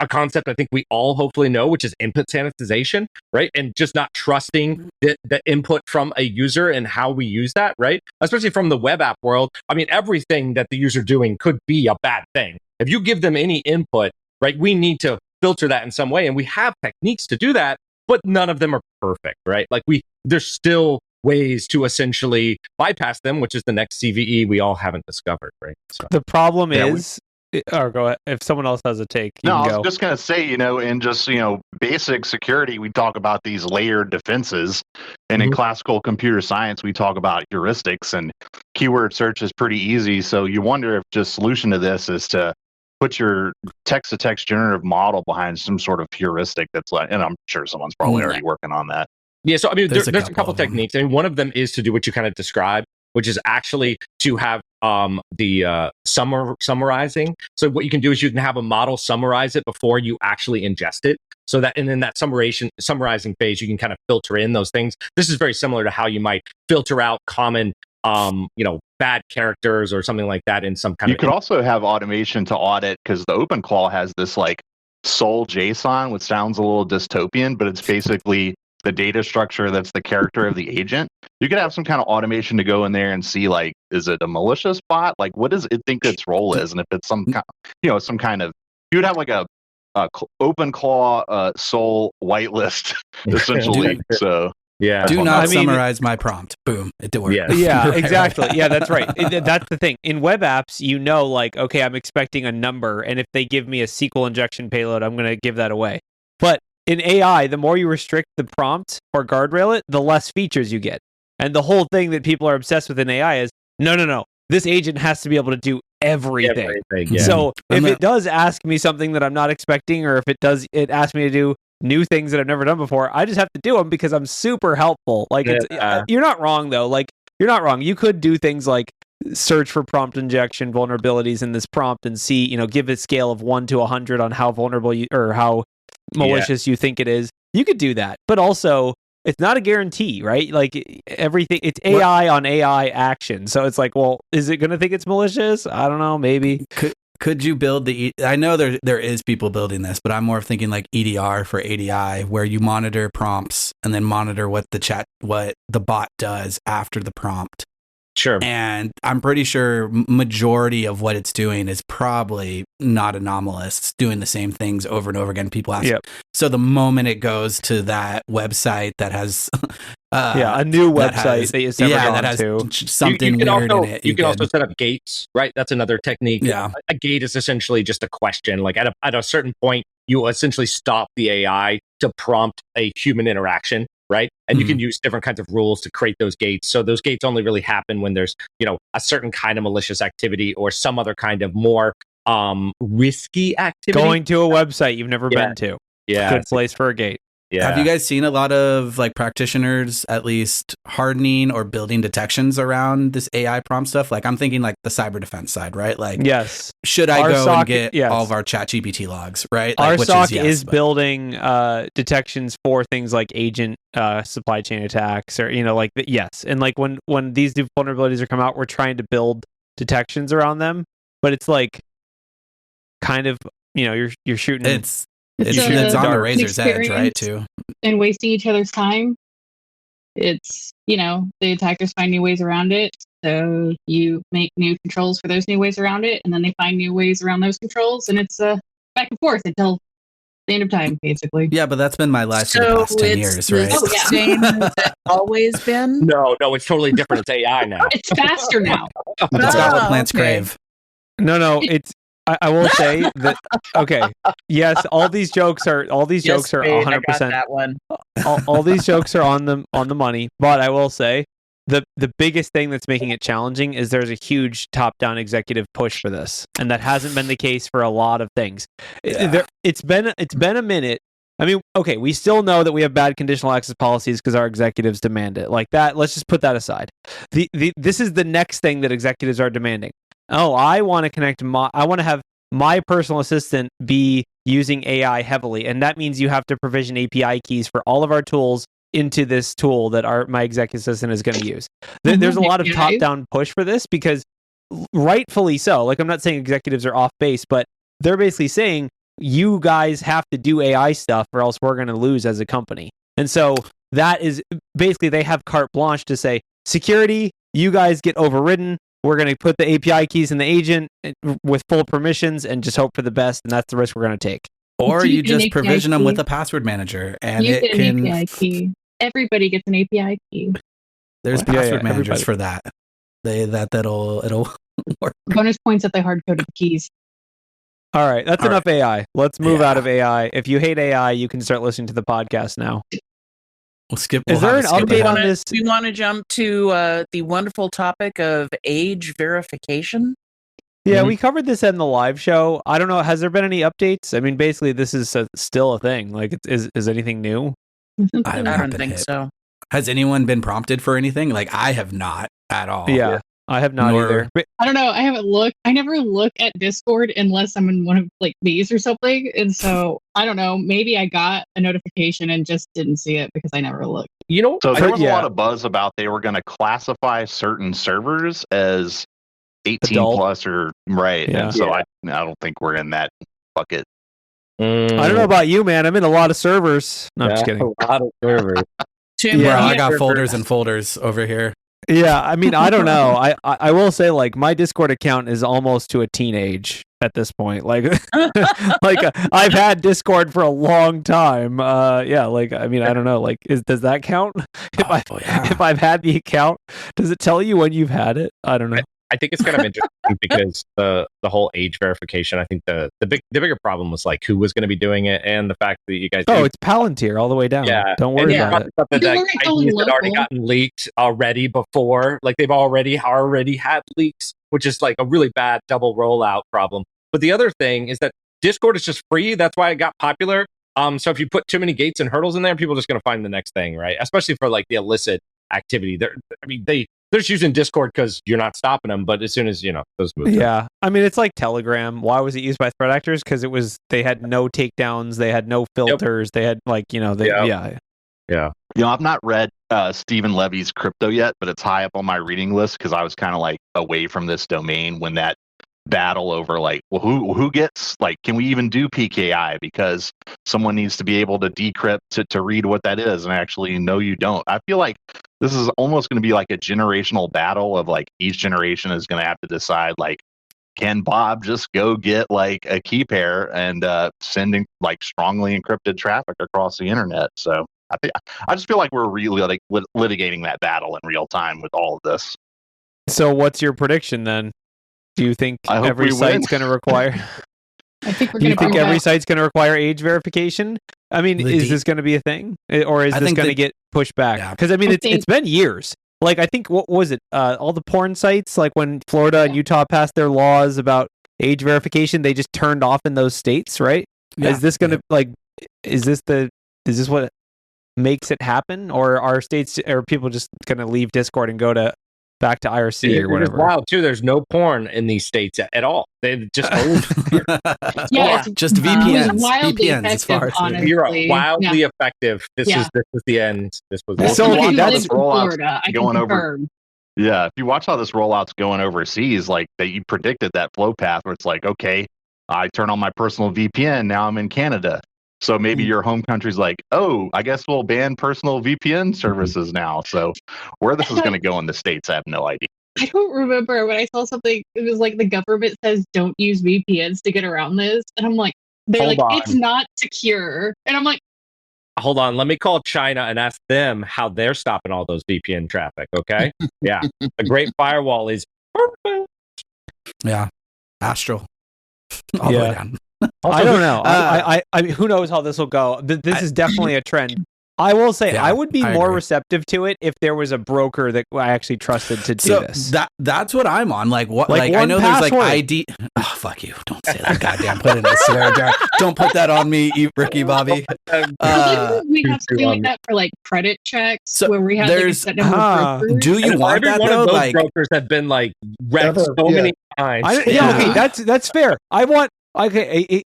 a concept I think we all hopefully know, which is input sanitization, right? And just not trusting the input from a user and how we use that, right? Especially from the web app world. I mean, everything that the user doing could be a bad thing. If you give them any input, right, we need to filter that in some way. And we have techniques to do that, but none of them are perfect, right? There's still ways to essentially bypass them, which is the next CVE we all haven't discovered, right? So the problem is or go ahead. If someone else has a take, no, I was just going to say, in just, basic security, we talk about these layered defenses. And in classical computer science, we talk about heuristics, and keyword search is pretty easy. So you wonder if just solution to this is to put your text-to-text generative model behind some sort of heuristic that's like, and I'm sure someone's probably already working on that. Yeah, so I mean, there's a couple techniques. I mean, one of them is to do what you kind of described, which is actually to have the summarizing. So what you can do is you can have a model summarize it before you actually ingest it. So that, and in that summarizing phase, you can kind of filter in those things. This is very similar to how you might filter out common, bad characters or something like that in some kind of. You could also have automation to audit, because the OpenClaw has this like soul JSON, which sounds a little dystopian, but it's basically the data structure that's the character of the agent. You could have some kind of automation to go in there and see, like, is it a malicious bot? Like, what does it think its role is? And if it's some kind, some kind of, you would have like a OpenClaw soul whitelist essentially. So yeah, do not summarize my prompt. Boom, it worked. Yeah, exactly. Yeah, that's right. That's the thing. In web apps, like, okay, I'm expecting a number, and if they give me a SQL injection payload, I'm going to give that away. But in AI, the more you restrict the prompt or guardrail it, the less features you get. And the whole thing that people are obsessed with in AI is, no. This agent has to be able to do everything. Yeah. So if it does ask me something that I'm not expecting, or if it asks me to do new things that I've never done before, I just have to do them because I'm super helpful. Like, you're not wrong, though. Like, you're not wrong. You could do things like search for prompt injection vulnerabilities in this prompt and see, give a scale of 1 to 100 on how vulnerable or how malicious you think it is. You could do that, but also it's not a guarantee, right? Like, everything, it's AI on AI action. So it's like, well, is it going to think it's malicious? I don't know, maybe. Could you build I know there is people building this, but I'm more thinking like EDR for ADI, where you monitor prompts and then monitor what the bot does after the prompt. Sure. And I'm pretty sure majority of what it's doing is probably not anomalous. It's doing the same things over and over again. People ask. Yep. So the moment it goes to that website that has a new website that has something weird in it. You can also set up gates, right? That's another technique. Yeah. A gate is essentially just a question. Like at a certain point, you essentially stop the AI to prompt a human interaction. Right. And you can use different kinds of rules to create those gates. So those gates only really happen when there's, a certain kind of malicious activity or some other kind of more risky activity. Going to a website you've never been to. Yeah. Good place for a gate. Yeah. Have you guys seen a lot of like practitioners at least hardening or building detections around this AI prompt stuff? Like, I'm thinking like the cyber defense side, right? Like, yes. Should I go and get all of our ChatGPT logs, right? Like, our SOC is building detections for things like agent supply chain attacks, or yes. And like when these new vulnerabilities are come out, we're trying to build detections around them, but it's like kind of you're shooting. It's on the razor's edge, right? Too, and wasting each other's time. It's the attackers find new ways around it, so you make new controls for those new ways around it, and then they find new ways around those controls, and it's back and forth until the end of time, basically. Yeah, but that's been my life for the past 10 years, right? Oh, yeah. Same as it's always been. No, it's totally different. It's AI now. It's faster now. It's got what plants crave. No, it's. I will say that. Okay, yes, all these jokes are 100%. That one. all these jokes are on the money, but I will say the biggest thing that's making it challenging is there's a huge top-down executive push for this, and that hasn't been the case for a lot of things. Yeah. It's been a minute. I mean, okay, we still know that we have bad conditional access policies because our executives demand it. Like that, let's just put that aside. This is the next thing that executives are demanding. Oh, I want to have my personal assistant be using AI heavily, and that means you have to provision API keys for all of our tools into this tool that my executive assistant is going to use. There's a lot of top-down push for this because rightfully so. Like, I'm not saying executives are off base, but they're basically saying you guys have to do AI stuff or else we're going to lose as a company. And so that is basically, they have carte blanche to say, security, you guys get overridden. We're going to put the API keys in the agent with full permissions and just hope for the best, and that's the risk we're going to take. Or you just provision them with a password manager, and you get an API key. Everybody gets an API key. There's password managers for that. It'll work. Bonus points if they hard coded the keys. All right, that's enough AI. Let's move out of AI. If you hate AI, you can start listening to the podcast now. We'll skip. Is there an update on this? We want to jump to the wonderful topic of age verification. Yeah, we covered this in the live show. I don't know. Has there been any updates? I mean, basically, this is still a thing. Like, is anything new? I don't think so. Has anyone been prompted for anything? Like, I have not at all. Yeah. I have not either. But I don't know. I haven't looked. I never look at Discord unless I'm in one of like these or something. And so I don't know. Maybe I got a notification and just didn't see it because I never looked. You know, so there was a lot of buzz about they were going to classify certain servers as 18 plus or right. Yeah. And so I don't think we're in that bucket. I don't know about you, man. I'm in a lot of servers. No, I'm just kidding. A lot of servers. I got folders and folders over here. Yeah, I mean, I don't know. I will say, like, my Discord account is almost to a teenage at this point. Like, I've had Discord for a long time. Like, I mean, I don't know. Like, does that count? If I've had the account, does it tell you when you've had it? I don't know. I think it's kind of interesting because the whole age verification. I think the bigger problem was like who was going to be doing it, and the fact that you guys. Oh, it's Palantir all the way down. Yeah, don't worry about it. That ideas had already gotten leaked already before. Like they've already had leaks, which is like a really bad double rollout problem. But the other thing is that Discord is just free. That's why it got popular. So if you put too many gates and hurdles in there, people are just going to find the next thing, right? Especially for like the illicit activity. They're just using Discord because you're not stopping them, but as soon as those moves. Yeah, I mean it's like Telegram. Why was it used by threat actors? Because they had no takedowns, they had no filters, they had Yeah. I've not read Stephen Levy's Crypto yet, but it's high up on my reading list because I was kind of like away from this domain when that battle over like, well, who gets like, can we even do PKI because someone needs to be able to decrypt to read what that is, and actually no, you don't. I feel like this is almost going to be like a generational battle of like each generation is going to have to decide like, can Bob just go get like a key pair and sending like strongly encrypted traffic across the internet? So I just feel like we're really like litigating that battle in real time with all of this. So what's your prediction then? Do you think every site's going to require? I think Do you think every site's going to require age verification? I mean, is this going to be a thing, or is this going to get pushed back? Because I mean, it's been years. Like I think what was it? All the porn sites, like when Florida and Utah passed their laws about age verification, they just turned off in those states, right? Yeah. Is this going to Is this what makes it happen, or are people just going to leave Discord and go back to IRC or whatever? It's wild too. There's no porn in these states at all. They just just VPNs. VPNs as far as you're wildly effective. This is the end. This was so okay, that's Florida. Going over. Yeah, if you watch how this rollout's going overseas, like you predicted that flow path where it's like, okay, I turn on my personal VPN. Now I'm in Canada. So maybe your home country's like, oh, I guess we'll ban personal VPN services now. So where this is going to go in the States, I have no idea. I don't remember when I saw something. It was like the government says don't use VPNs to get around this. And I'm like, it's not secure. And I'm like, hold on, let me call China and ask them how they're stopping all those VPN traffic. Okay. Yeah. The Great Firewall is. Yeah. Astral. All the way down. I don't know. I mean, who knows how this will go? This is definitely a trend. I will say I would be more receptive to it if there was a broker that I actually trusted to do this. That's what I'm on. Like what? Like I know there's like ID. Oh fuck you! Don't say that. Goddamn! Put it in a swear jar. Don't put that on me, Ricky Bobby. We have something like that for like credit checks where we have like a set number of brokers. Do you want that though? Like brokers have been like wrecked so many times. Okay, that's fair. I want. Okay,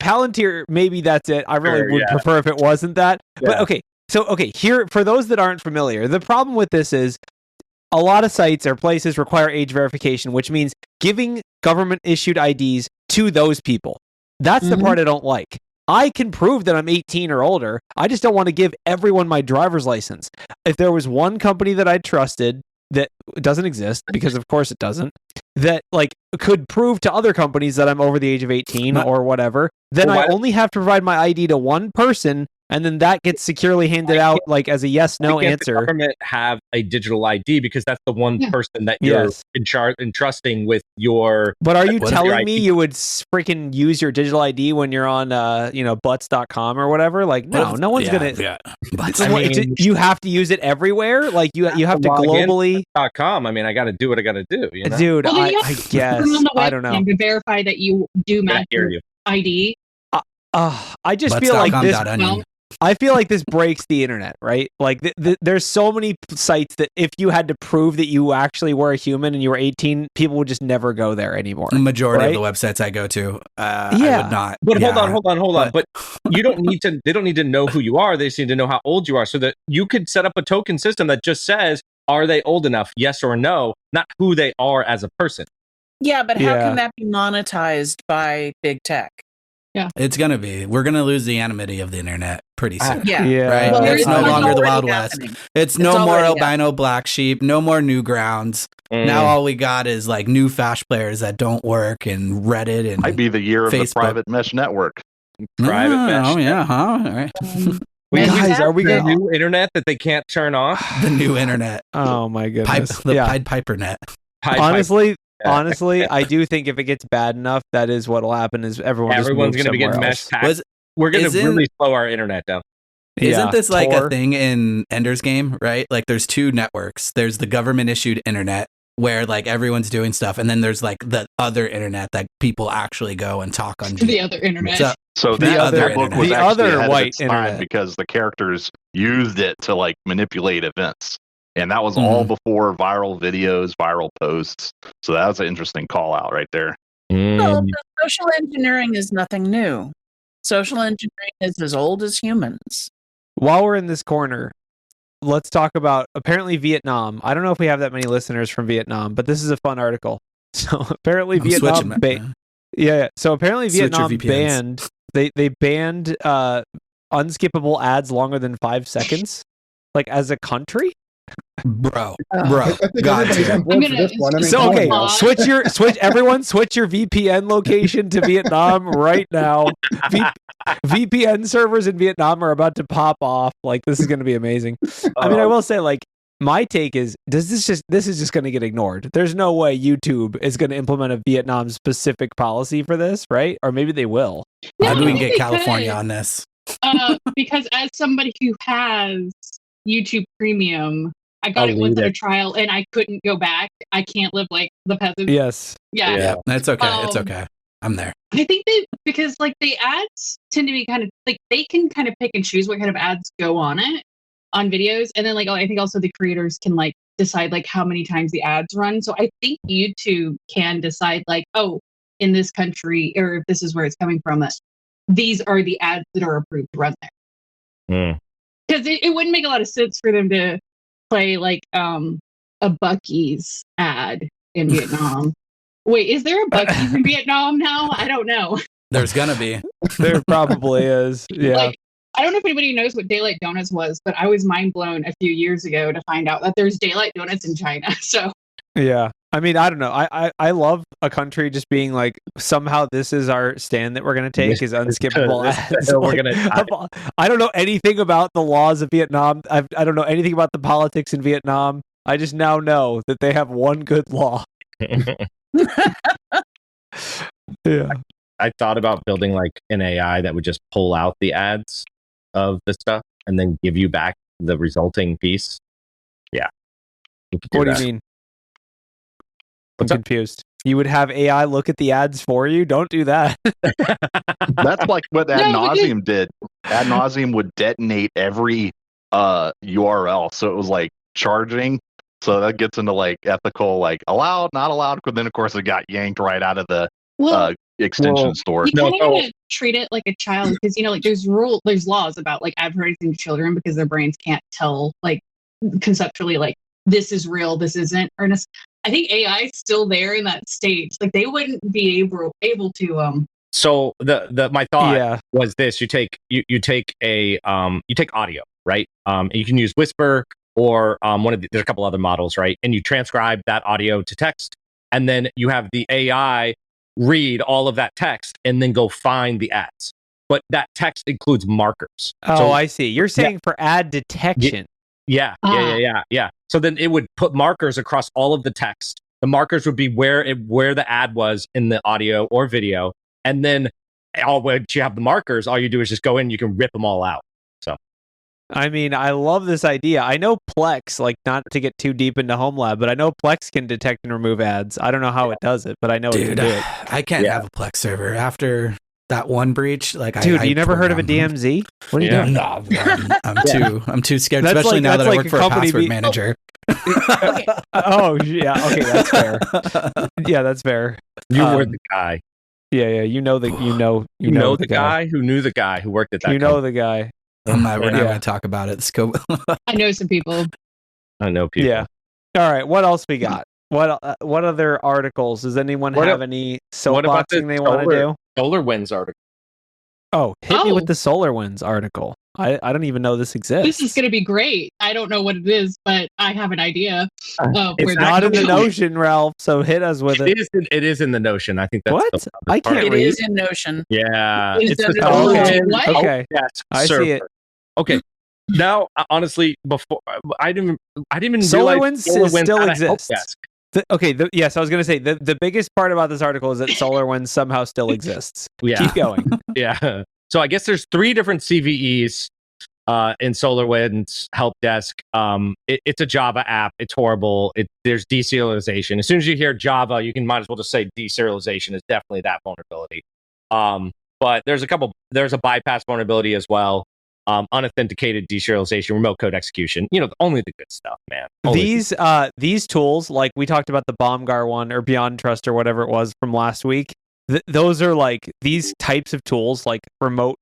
Palantir, maybe that's it. I really would prefer if it wasn't that. Yeah. But here, for those that aren't familiar, the problem with this is a lot of sites or places require age verification, which means giving government-issued IDs to those people. That's the part I don't like. I can prove that I'm 18 or older. I just don't want to give everyone my driver's license. If there was one company that I trusted that doesn't exist, because of course it doesn't, that like could prove to other companies that I'm over the age of 18 or whatever, then I only have to provide my ID to one person and then that gets securely handed out like as a yes/no answer. The government have a digital ID because that's the one person that you're entrusting with your. But are you telling me you would freaking use your digital ID when you're on, butts.com or whatever? Like, no one's gonna. Yeah. But you have to use it everywhere. Like you have to globally. .com. I mean, I got to do what I got to do. You know? Dude, I guess I don't know. To verify that you do match your ID. I just feel like this. I feel like this breaks the internet, right? Like there's so many sites that if you had to prove that you actually were a human and you were 18, people would just never go there anymore. The majority of the websites I go to, I would not. But hold on. But you don't need to. They don't need to know who you are. They just need to know how old you are, so that you could set up a token system that just says, "Are they old enough? Yes or no?" Not who they are as a person. Yeah, but how can that be monetized by big tech? Yeah, it's gonna be. We're gonna lose the anonymity of the internet pretty soon. Right? Well, it's no longer the Wild West. It's no more albino black sheep. No more Newgrounds. Now all we got is like new Fash players that don't work, and Reddit and might be the year of the private mesh network. Private mesh. Oh yeah, huh? All right. Guys, are we the new internet that they can't turn off? The new internet. Oh my goodness. Pied Piper net. Honestly, I do think if it gets bad enough, that is what'll happen. Is everyone's going to be getting mesh packed. We're going to really slow our internet down. Isn't this like a thing in Ender's Game, right? Like there's two networks. There's the government issued internet where like everyone's doing stuff, and then there's like the other internet that people actually go and talk on. The other internet. So the other book was the actually other ahead white of its time internet because the characters used it to like manipulate events. And that was all before viral videos, viral posts. So that was an interesting call out right there. Well, social engineering is nothing new. Social engineering is as old as humans. While we're in this corner, let's talk about apparently Vietnam. I don't know if we have that many listeners from Vietnam, but this is a fun article. So apparently Vietnam So apparently Vietnam banned they banned unskippable ads longer than 5 seconds, like as a country. Bro. Switch your VPN location to Vietnam right now. VPN servers in Vietnam are about to pop off. Like, this is going to be amazing. I mean, I will say, like, my take is, this is just going to get ignored. There's no way YouTube is going to implement a Vietnam specific policy for this, right? Or maybe they will. How do we get California on this? Because as somebody who has YouTube Premium, I got it once at a trial and I couldn't go back. I can't live like the peasants. Yes. Yeah. That's okay. It's okay. I'm there. I think because like the ads tend to be kind of like, they can kind of pick and choose what kind of ads go on videos. And then like, I think also the creators can like decide like how many times the ads run. So I think YouTube can decide like, oh, in this country, or if this is where it's coming from, that these are the ads that are approved to run there. Because it wouldn't make a lot of sense for them to play like a Buc-ee's ad in Vietnam. Wait, is there a Buc-ee's in Vietnam now? I don't know. There's gonna be. There probably is. Yeah. Like, I don't know if anybody knows what Daylight Donuts was, but I was mind blown a few years ago to find out that there's Daylight Donuts in China. So yeah. I mean, I don't know. I love a country just being like, somehow this is our stand that we're going to take is unskippable ads. I don't know anything about the laws of Vietnam. I don't know anything about the politics in Vietnam. I just now know that they have one good law. Yeah. I thought about building like an AI that would just pull out the ads of the stuff and then give you back the resulting piece. Yeah. What do you mean? I'm confused. You would have AI look at the ads for you? Don't do that. That's like what Ad Nauseam did. Ad Nauseam would detonate every URL. So it was like charging. So that gets into like ethical, like allowed, not allowed. But then of course it got yanked right out of the extension store. You kind of gotta treat it like a child, because you know, like there's laws about like advertising to children because their brains can't tell like conceptually like this is real, this isn't. Or I think AI is still there in that stage. Like they wouldn't be able to. So my thought was this: you take audio, right? You can use Whisper or there's a couple other models, right? And you transcribe that audio to text, and then you have the AI read all of that text and then go find the ads. but that text includes markers. Oh, so, I see. You're saying for ad detection. Yeah. So then it would put markers across all of the text. The markers would be where the ad was in the audio or video, and then once you have the markers, all you do is just go in, you can rip them all out. So, I mean, I love this idea. I know Plex, like, not to get too deep into Home Lab, but I know Plex can detect and remove ads. I don't know how it does it, but I know it can do it. I can't have a Plex server after that one breach. Like, you never heard of a DMZ? What are you doing? No, I'm too scared, especially now that I work for a password manager. Oh yeah, okay, that's fair. Yeah, that's fair. You were the guy. Yeah, you know the guy who knew the guy who worked at that. You know the guy. We're not going to talk about it. I know some people. I know people. Yeah. All right. What else we got? What other articles? Does anyone have any soapboxing they want to do? SolarWinds article. Oh, hit me with the SolarWinds article. I don't even know this exists. This is going to be great. I don't know what it is, but I have an idea. It's not in the Notion, Ralph. So hit us with it. It is in the Notion. I think that's what I can't read. It is in Notion. Yeah, it's what? Okay, I see it. Okay. Now, honestly, before I didn't even SolarWinds still exists. Yes, I was going to say the biggest part about this article is that SolarWinds somehow still exists. Yeah. Keep going. Yeah. So I guess there's 3 different CVEs in SolarWinds help desk. It's a Java app. It's horrible. There's deserialization. As soon as you hear Java, you might as well just say deserialization is definitely that vulnerability. But there's a bypass vulnerability as well. Unauthenticated deserialization, remote code execution. Only the good stuff, man. These tools, like we talked about the BombGuard one or Beyond Trust or whatever it was from last week. Those are like these types of tools, like remote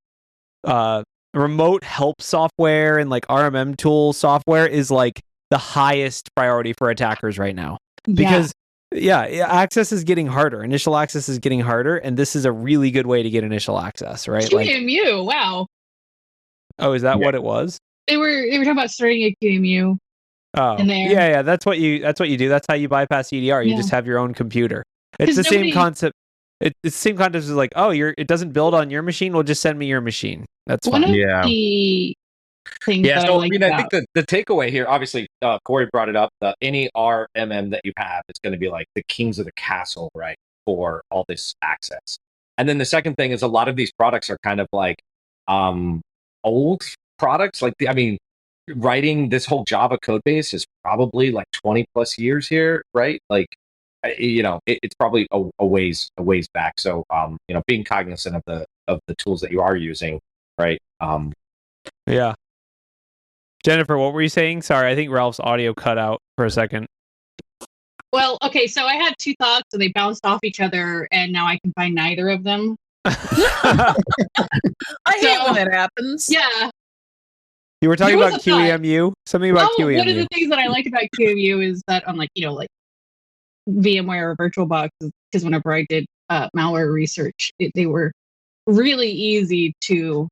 help software and like RMM tool software is like the highest priority for attackers right now because access is getting harder. Initial access is getting harder, and this is a really good way to get initial access, right? QEMU, wow. Oh, is that what it was? They were talking about starting a QEMU. Oh, in there. Yeah. That's what you do. That's how you bypass EDR. You just have your own computer. It's the same concept. It's the same concept as like, it doesn't build on your machine. Well, just send me your machine. That's fine. One of the things that I like I think the takeaway here, obviously, Corey brought it up. Any RMM that you have is going to be like the kings of the castle, right, for all this access. And then the second thing is a lot of these products are kind of like old products. Like, writing this whole Java code base is probably like 20 plus years here, right? Like, it's probably a ways back. So, being cognizant of the tools that you are using, right? Yeah. Jennifer, what were you saying? Sorry, I think Ralph's audio cut out for a second. Well, okay, so I had 2 thoughts and they bounced off each other, and now I can find neither of them. I hate when that happens. Yeah. You were talking about QEMU? Something about QEMU. One of the things that I like about QEMU is that unlike, VMware or VirtualBox, because whenever I did malware research, they were really easy to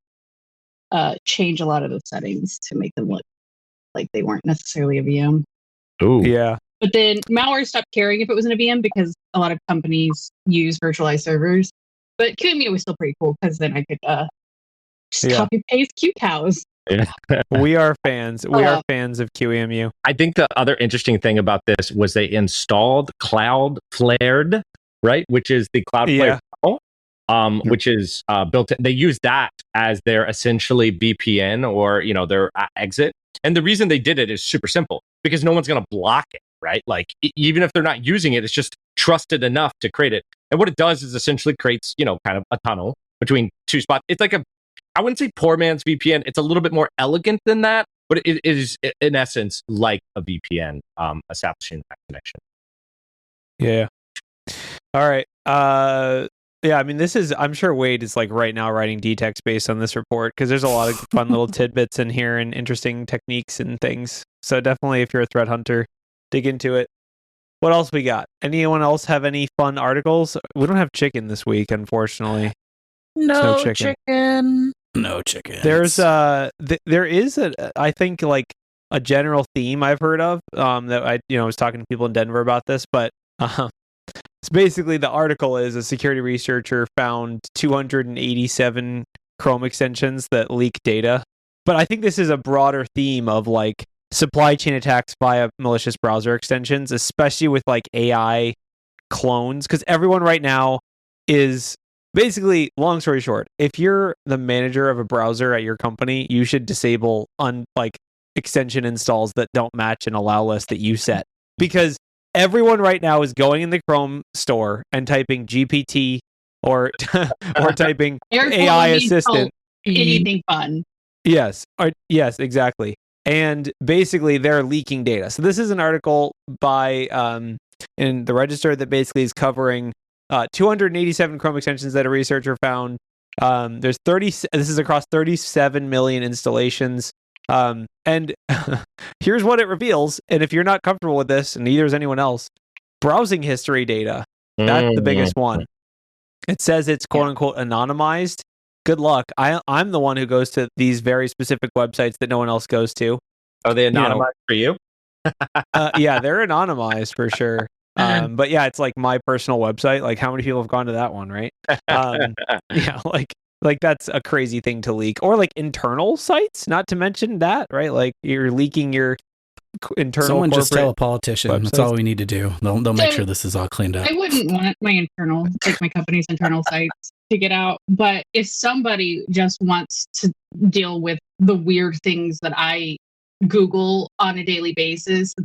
change a lot of the settings to make them look like they weren't necessarily a VM. Oh, yeah. But then malware stopped caring if it was in a VM because a lot of companies use virtualized servers. But QEMU was still pretty cool because then I could just copy paste QCows. Yeah. We are fans. We are fans of QEMU. I think the other interesting thing about this was they installed Cloudflare, right? Which is the Cloudflare, which is built. They use that as their essentially VPN or their exit. And the reason they did it is super simple because no one's going to block it, right? Like even if they're not using it, it's just trusted enough to create it. And what it does is essentially creates kind of a tunnel between 2 spots. It's like I wouldn't say poor man's VPN. It's a little bit more elegant than that, but it is in essence like a VPN establishing that connection. Yeah. All right. I'm sure Wade is like right now writing D-text based on this report because there's a lot of fun little tidbits in here and interesting techniques and things. So definitely, if you're a threat hunter, dig into it. What else we got? Anyone else have any fun articles? We don't have chicken this week, unfortunately. No chicken. No chicken. There's there is I think like a general theme I've heard of that I was talking to people in Denver about this, but it's basically the article is a security researcher found 287 Chrome extensions that leak data. But I think this is a broader theme of like supply chain attacks via malicious browser extensions, especially with like AI clones, because everyone right now is basically, long story short, if you're the manager of a browser at your company, you should disable extension installs that don't match an allow list that you set, because everyone right now is going in the Chrome store and typing GPT or typing AI assistant, anything fun. Yes, exactly. And basically they're leaking data. So this is an article by in the Register that basically is covering 287 Chrome extensions that a researcher found. There's 30. This is across 37 million installations. And here's what it reveals. And if you're not comfortable with this, and neither is anyone else, browsing history data. That's the biggest one. It says it's quote unquote anonymized. Good luck. I'm the one who goes to these very specific websites that no one else goes to. Are they anonymized for you? Yeah, they're anonymized for sure. But yeah, it's like my personal website. Like, how many people have gone to that one, right? Yeah, like that's a crazy thing to leak. Or like internal sites, not to mention that, right? Like you're leaking your internal. Someone just tell a politician. Websites. That's all we need to do. They'll make sure this is all cleaned up. I wouldn't want my company's internal sites to get out. But if somebody just wants to deal with the weird things that I Google on a daily basis,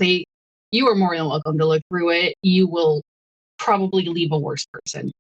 you are more than welcome to look through it. You will probably leave a worse person.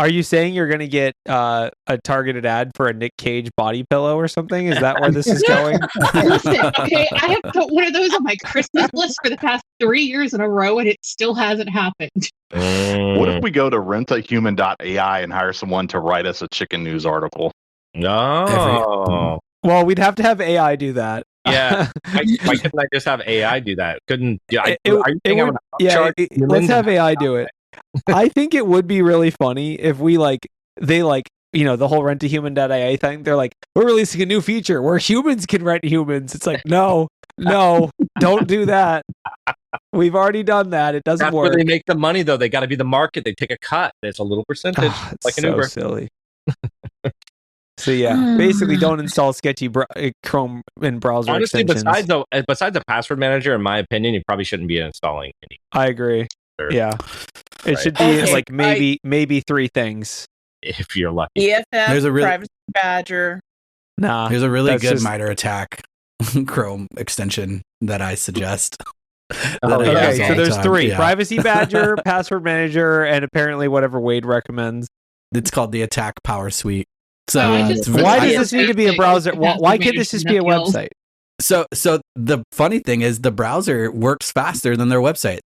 Are you saying you're going to get a targeted ad for a Nick Cage body pillow or something? Is that where this is going? Listen, okay, I have put one of those on my Christmas list for the past 3 years in a row, and it still hasn't happened. What if we go to rentahuman.ai and hire someone to write us a chicken news article? No. Well, we'd have to have AI do that. Yeah. Why couldn't I just have AI do that? Couldn't? Yeah. Let's have AI do it. I think it would be really funny if we the whole rentahuman.ai thing. They're like, we're releasing a new feature where humans can rent humans. It's like, no, don't do that. We've already done that. It doesn't work. That's where they make the money, though. They got to be the market. They take a cut. It's a little percentage, like an Uber. Silly. So yeah, basically, don't install sketchy Chrome and browser extensions. Besides a password manager, in my opinion, you probably shouldn't be installing any. I agree. Yeah, it should be maybe 3 things if you're lucky. EFF, there's a Privacy Badger. Nah, there's a really good MITRE ATT&CK Chrome extension that I suggest. Okay, so there's 3: Privacy Badger, Password Manager, and apparently whatever Wade recommends. It's called the Attack Power Suite. So why does this need to be a browser? Why can't this just be a website? So the funny thing is the browser works faster than their website.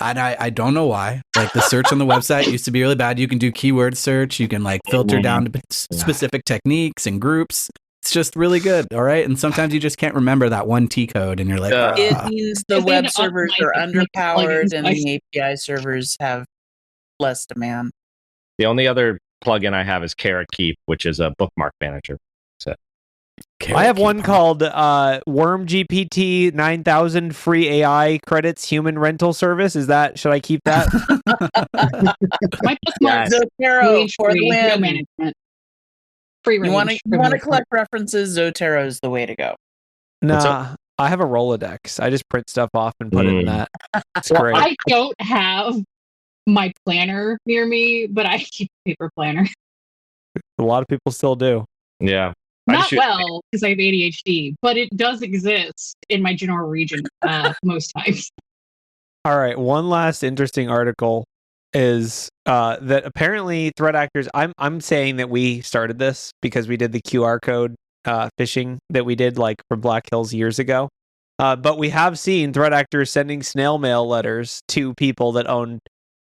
And I don't know why. Like the search on the website used to be really bad. You can do keyword search. You can filter down to specific techniques and groups. It's just really good. All right. And sometimes you just can't remember that one T code and you're like, It means the web servers are underpowered and the API servers have less demand. The only other plugin I have is Carrot Keep, which is a bookmark manager. So I have one called Worm GPT 9000 free AI credits human rental service. Should I keep that? My bookmarks Zotero for the win. Management. Free range. You want to collect references? Zotero is the way to go. Nah, I have a Rolodex. I just print stuff off and put it in that. It's great. I don't have my planner near me, but I keep a paper planner. A lot of people still do. Yeah. Not well, because I have ADHD, but it does exist in my general region most times. All right. One last interesting article is that apparently threat actors, I'm saying that we started this because we did the QR code phishing that we did from Black Hills years ago. But we have seen threat actors sending snail mail letters to people that own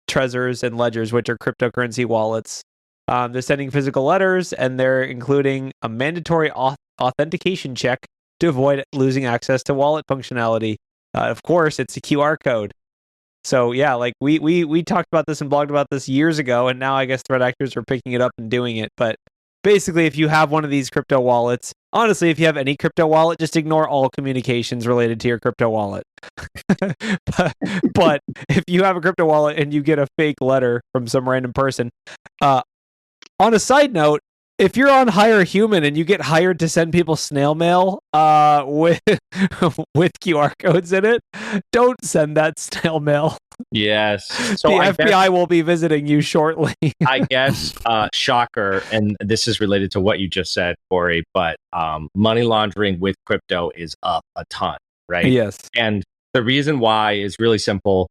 Trezors and Ledgers, which are cryptocurrency wallets. They're sending physical letters, and they're including a mandatory authentication check to avoid losing access to wallet functionality. Of course, it's a QR code. So yeah, we talked about this and blogged about this years ago, and now I guess threat actors are picking it up and doing it. But basically, if you have one of these crypto wallets, honestly, if you have any crypto wallet, just ignore all communications related to your crypto wallet. but if you have a crypto wallet and you get a fake letter from some random person, on a side note, if you're on Hire Human and you get hired to send people snail mail with QR codes in it, don't send that snail mail. Yes. So the FBI will be visiting you shortly. I guess, shocker, and this is related to what you just said, Corey, but money laundering with crypto is up a ton, right? Yes. And the reason why is really simple.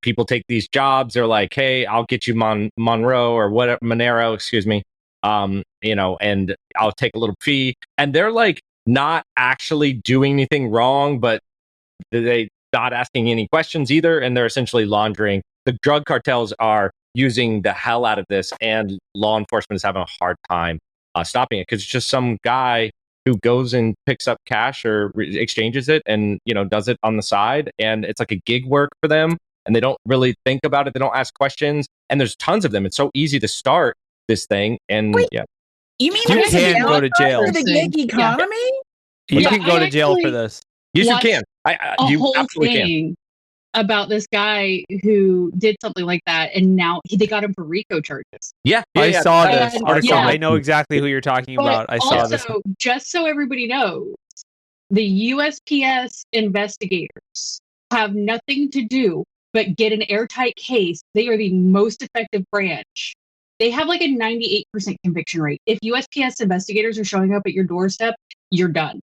People take these jobs. They're like, hey, I'll get you Monero or whatever, Monero, excuse me. And I'll take a little fee. And they're like not actually doing anything wrong, but they not asking any questions either. And they're essentially laundering. The drug cartels are using the hell out of this, and law enforcement is having a hard time stopping it because it's just some guy who goes and picks up cash or exchanges it and, does it on the side. And it's like a gig work for them. And they don't really think about it. They don't ask questions. And there's tons of them. It's so easy to start this thing. And Wait, you mean you can go to jail for the gig economy? You can go to jail for this. Yes, you can. You whole absolutely thing about this guy who did something like that, and now they got him for RICO charges. Yeah, I saw this article. Yeah. I know exactly who you're talking about. I saw this. Just so everybody knows, the USPS investigators have nothing to do but get an airtight case. They are the most effective branch. They have like a 98% conviction rate. If USPS investigators are showing up at your doorstep, you're done.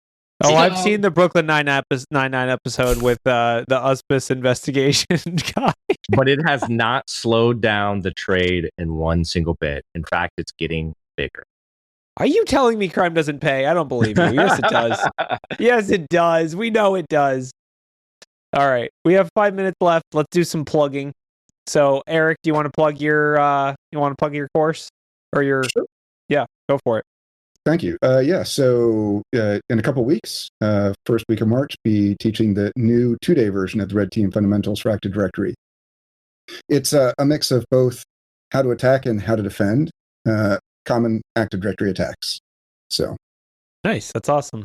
Oh, I've seen the Brooklyn Nine-Nine episode with the USPS investigation guy. But it has not slowed down the trade in one single bit. In fact, it's getting bigger. Are you telling me crime doesn't pay? I don't believe you. Yes, it does. Yes, it does. We know it does. All right. We have 5 minutes left. Let's do some plugging. So, Eric, do you want to plug your course or your? Sure. Yeah, go for it. Thank you. So in a couple weeks, first week of March, be teaching the new 2-day version of the Red Team Fundamentals for Active Directory. It's a mix of both how to attack and how to defend common Active Directory attacks. So nice. That's awesome.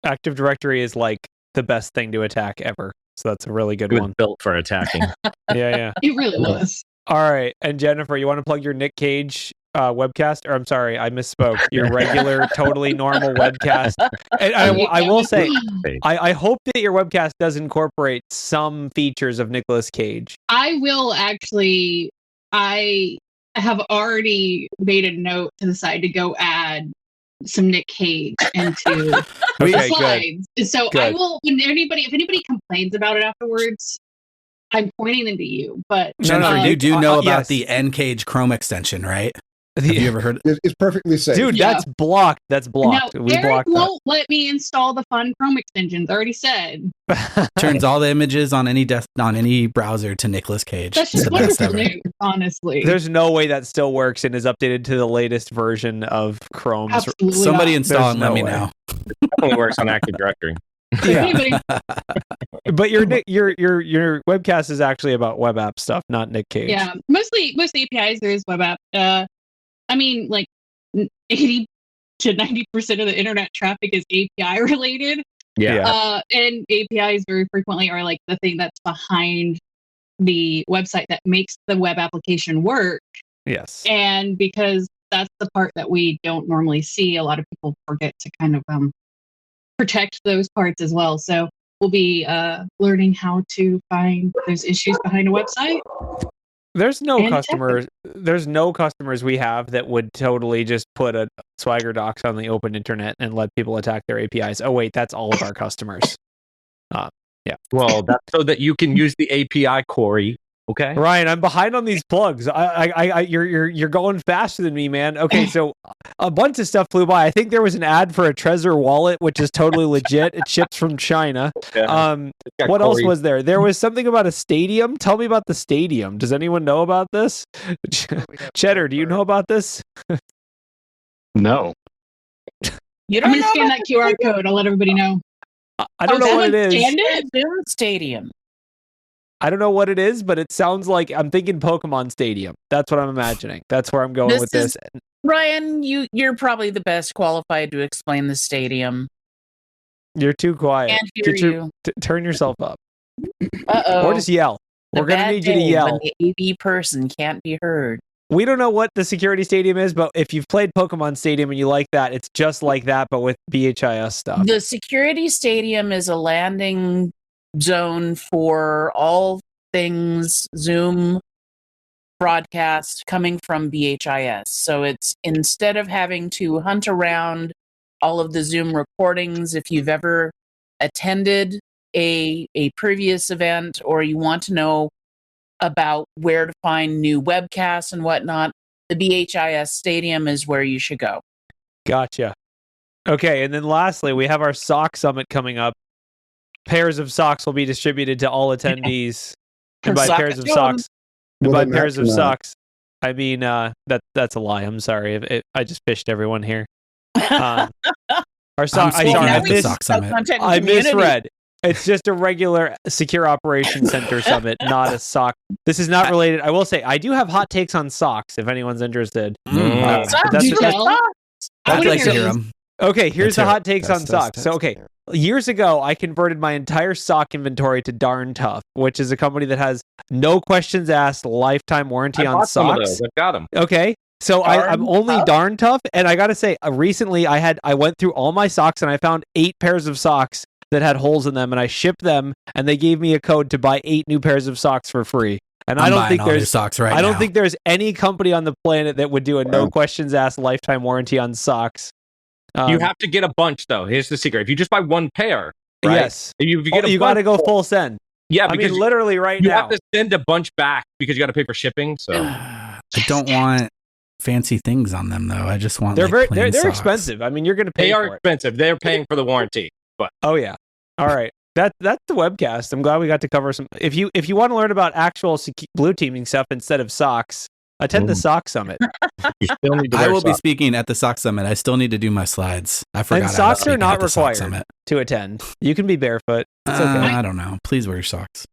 Active Directory is like the best thing to attack ever. So that's a really good one. Built for attacking. Yeah. It really was. All right. And Jennifer, you want to plug your Nick Cage webcast? Or I'm sorry, I misspoke. Your regular, totally normal webcast. And I will say, I hope that your webcast does incorporate some features of Nicolas Cage. I will actually. I have already made a note to the side to go add some Nick Cage into the slides. Good. So good. I will. If anybody complains about it afterwards, I'm pointing them to you. But Jennifer, you do know about the N-Cage Chrome extension, right? Have you ever heard? It's perfectly safe, dude. Yeah. That's blocked. That's blocked. No, we Eric blocked won't let me install the fun Chrome extensions. I already said. Turns all the images on any browser to Nicolas Cage. That's just wonderful news, honestly. There's no way that still works and is updated to the latest version of Chrome. Absolutely Somebody not. install and let me know. It definitely works on Active Directory. Yeah. But your webcast is actually about web app stuff, not Nick Cage. Yeah, mostly APIs. There is web app. I mean, like 80 to 90% of the internet traffic is API related. Yeah. And APIs very frequently are like the thing that's behind the website that makes the web application work. Yes. And because that's the part that we don't normally see, a lot of people forget to kind of protect those parts as well. So we'll be learning how to find those issues behind a website. There's no customers we have that would totally just put a Swagger docs on the open internet and let people attack their APIs. Oh wait, that's all of our customers. Yeah. Well, that's so that you can use the API, Corey. Okay, Ryan, I'm behind on these plugs. You're going faster than me, man. Okay, so a bunch of stuff flew by. I think there was an ad for a Trezor wallet, which is totally legit. It ships from China. Yeah. What else was there? There was something about a stadium. Tell me about the stadium. Does anyone know about this? Cheddar, do you know about this? No. You don't. I'm gonna scan that QR code. I'll let everybody know. I don't know what it is. Stadium. I don't know what it is, but it sounds like I'm thinking Pokemon Stadium. That's what I'm imagining. That's where I'm going with this. Ryan, you're probably the best qualified to explain the stadium. You're too quiet. Can't hear you. Turn yourself up. Uh-oh. Or just yell. We're going to need you to yell. When the AV person can't be heard. we don't know what the security stadium is, but if you've played Pokemon Stadium and you like that, it's just like that, but with BHIS stuff. The security stadium is a landing zone for all things Zoom broadcast coming from BHIS. So it's instead of having to hunt around all of the Zoom recordings, if you've ever attended a previous event or you want to know about where to find new webcasts and whatnot, the BHIS Stadium is where you should go. Gotcha. Okay, and then lastly, we have our sock summit coming up. Pairs of socks will be distributed to all attendees. And by pairs of socks, I mean that's a lie. I'm sorry. I just fished everyone here. Our sock. I misread. It's just a regular secure operations center summit, not a sock. This is not related. I will say I do have hot takes on socks if anyone's interested. I'd like to hear them. Okay, here's the hot takes on socks. So, okay, years ago, I converted my entire sock inventory to Darn Tough, which is a company that has no questions asked, lifetime warranty on socks. I've got them. Okay, so I'm only Darn Tough, and I got to say, recently I went through all my socks and I found 8 pairs of socks that had holes in them, and I shipped them, and they gave me a code to buy 8 new pairs of socks for free. And I don't think there's socks right now. I don't think there's any company on the planet that would do a no questions asked lifetime warranty on socks. You have to get a bunch, though. Here's the secret: if you just buy one pair, right? Yes, you got to go full send. Yeah, because literally right now you have to send a bunch back because you got to pay for shipping. So I don't want fancy things on them, though. I just want they're expensive. I mean, you're going to pay. They are expensive. They're paying for the warranty. But yeah. All right. That's the webcast. I'm glad we got to cover some. If you want to learn about actual blue teaming stuff instead of socks, attend the Sock Summit. You still need to I will be speaking at the Sock Summit. I still need to do my slides. I forgot. And socks are not required to attend. You can be barefoot. It's okay. I don't know. Please wear your socks.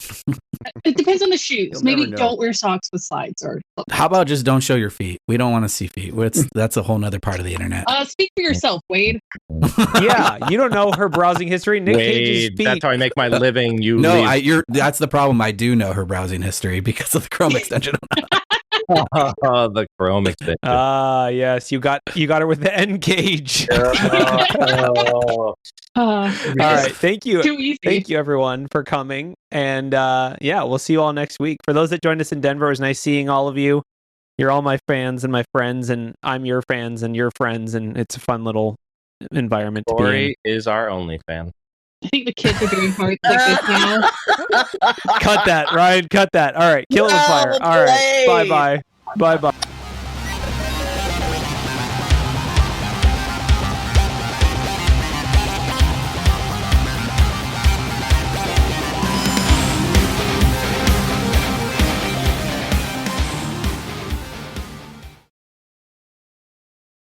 It depends on the shoes. Maybe don't wear socks with slides. Or how about just don't show your feet? We don't want to see feet. That's a whole nother part of the internet. Speak for yourself, Wade. Yeah, you don't know her browsing history. Nick Cage's feet. That's how I make my living. That's the problem. I do know her browsing history because of the Chrome extension. The Chrome extension. Yes, you got her with the N Cage. All right, thank you. Thank you everyone for coming. And we'll see you all next week. For those that joined us in Denver, it was nice seeing all of you. You're all my fans and my friends, and I'm your fans and your friends, and it's a fun little environment to be in. Corey is our only fan. I think the kids are doing hard like this now. Cut that, Ryan. Cut that. All right, kill it with fire. All right, bye.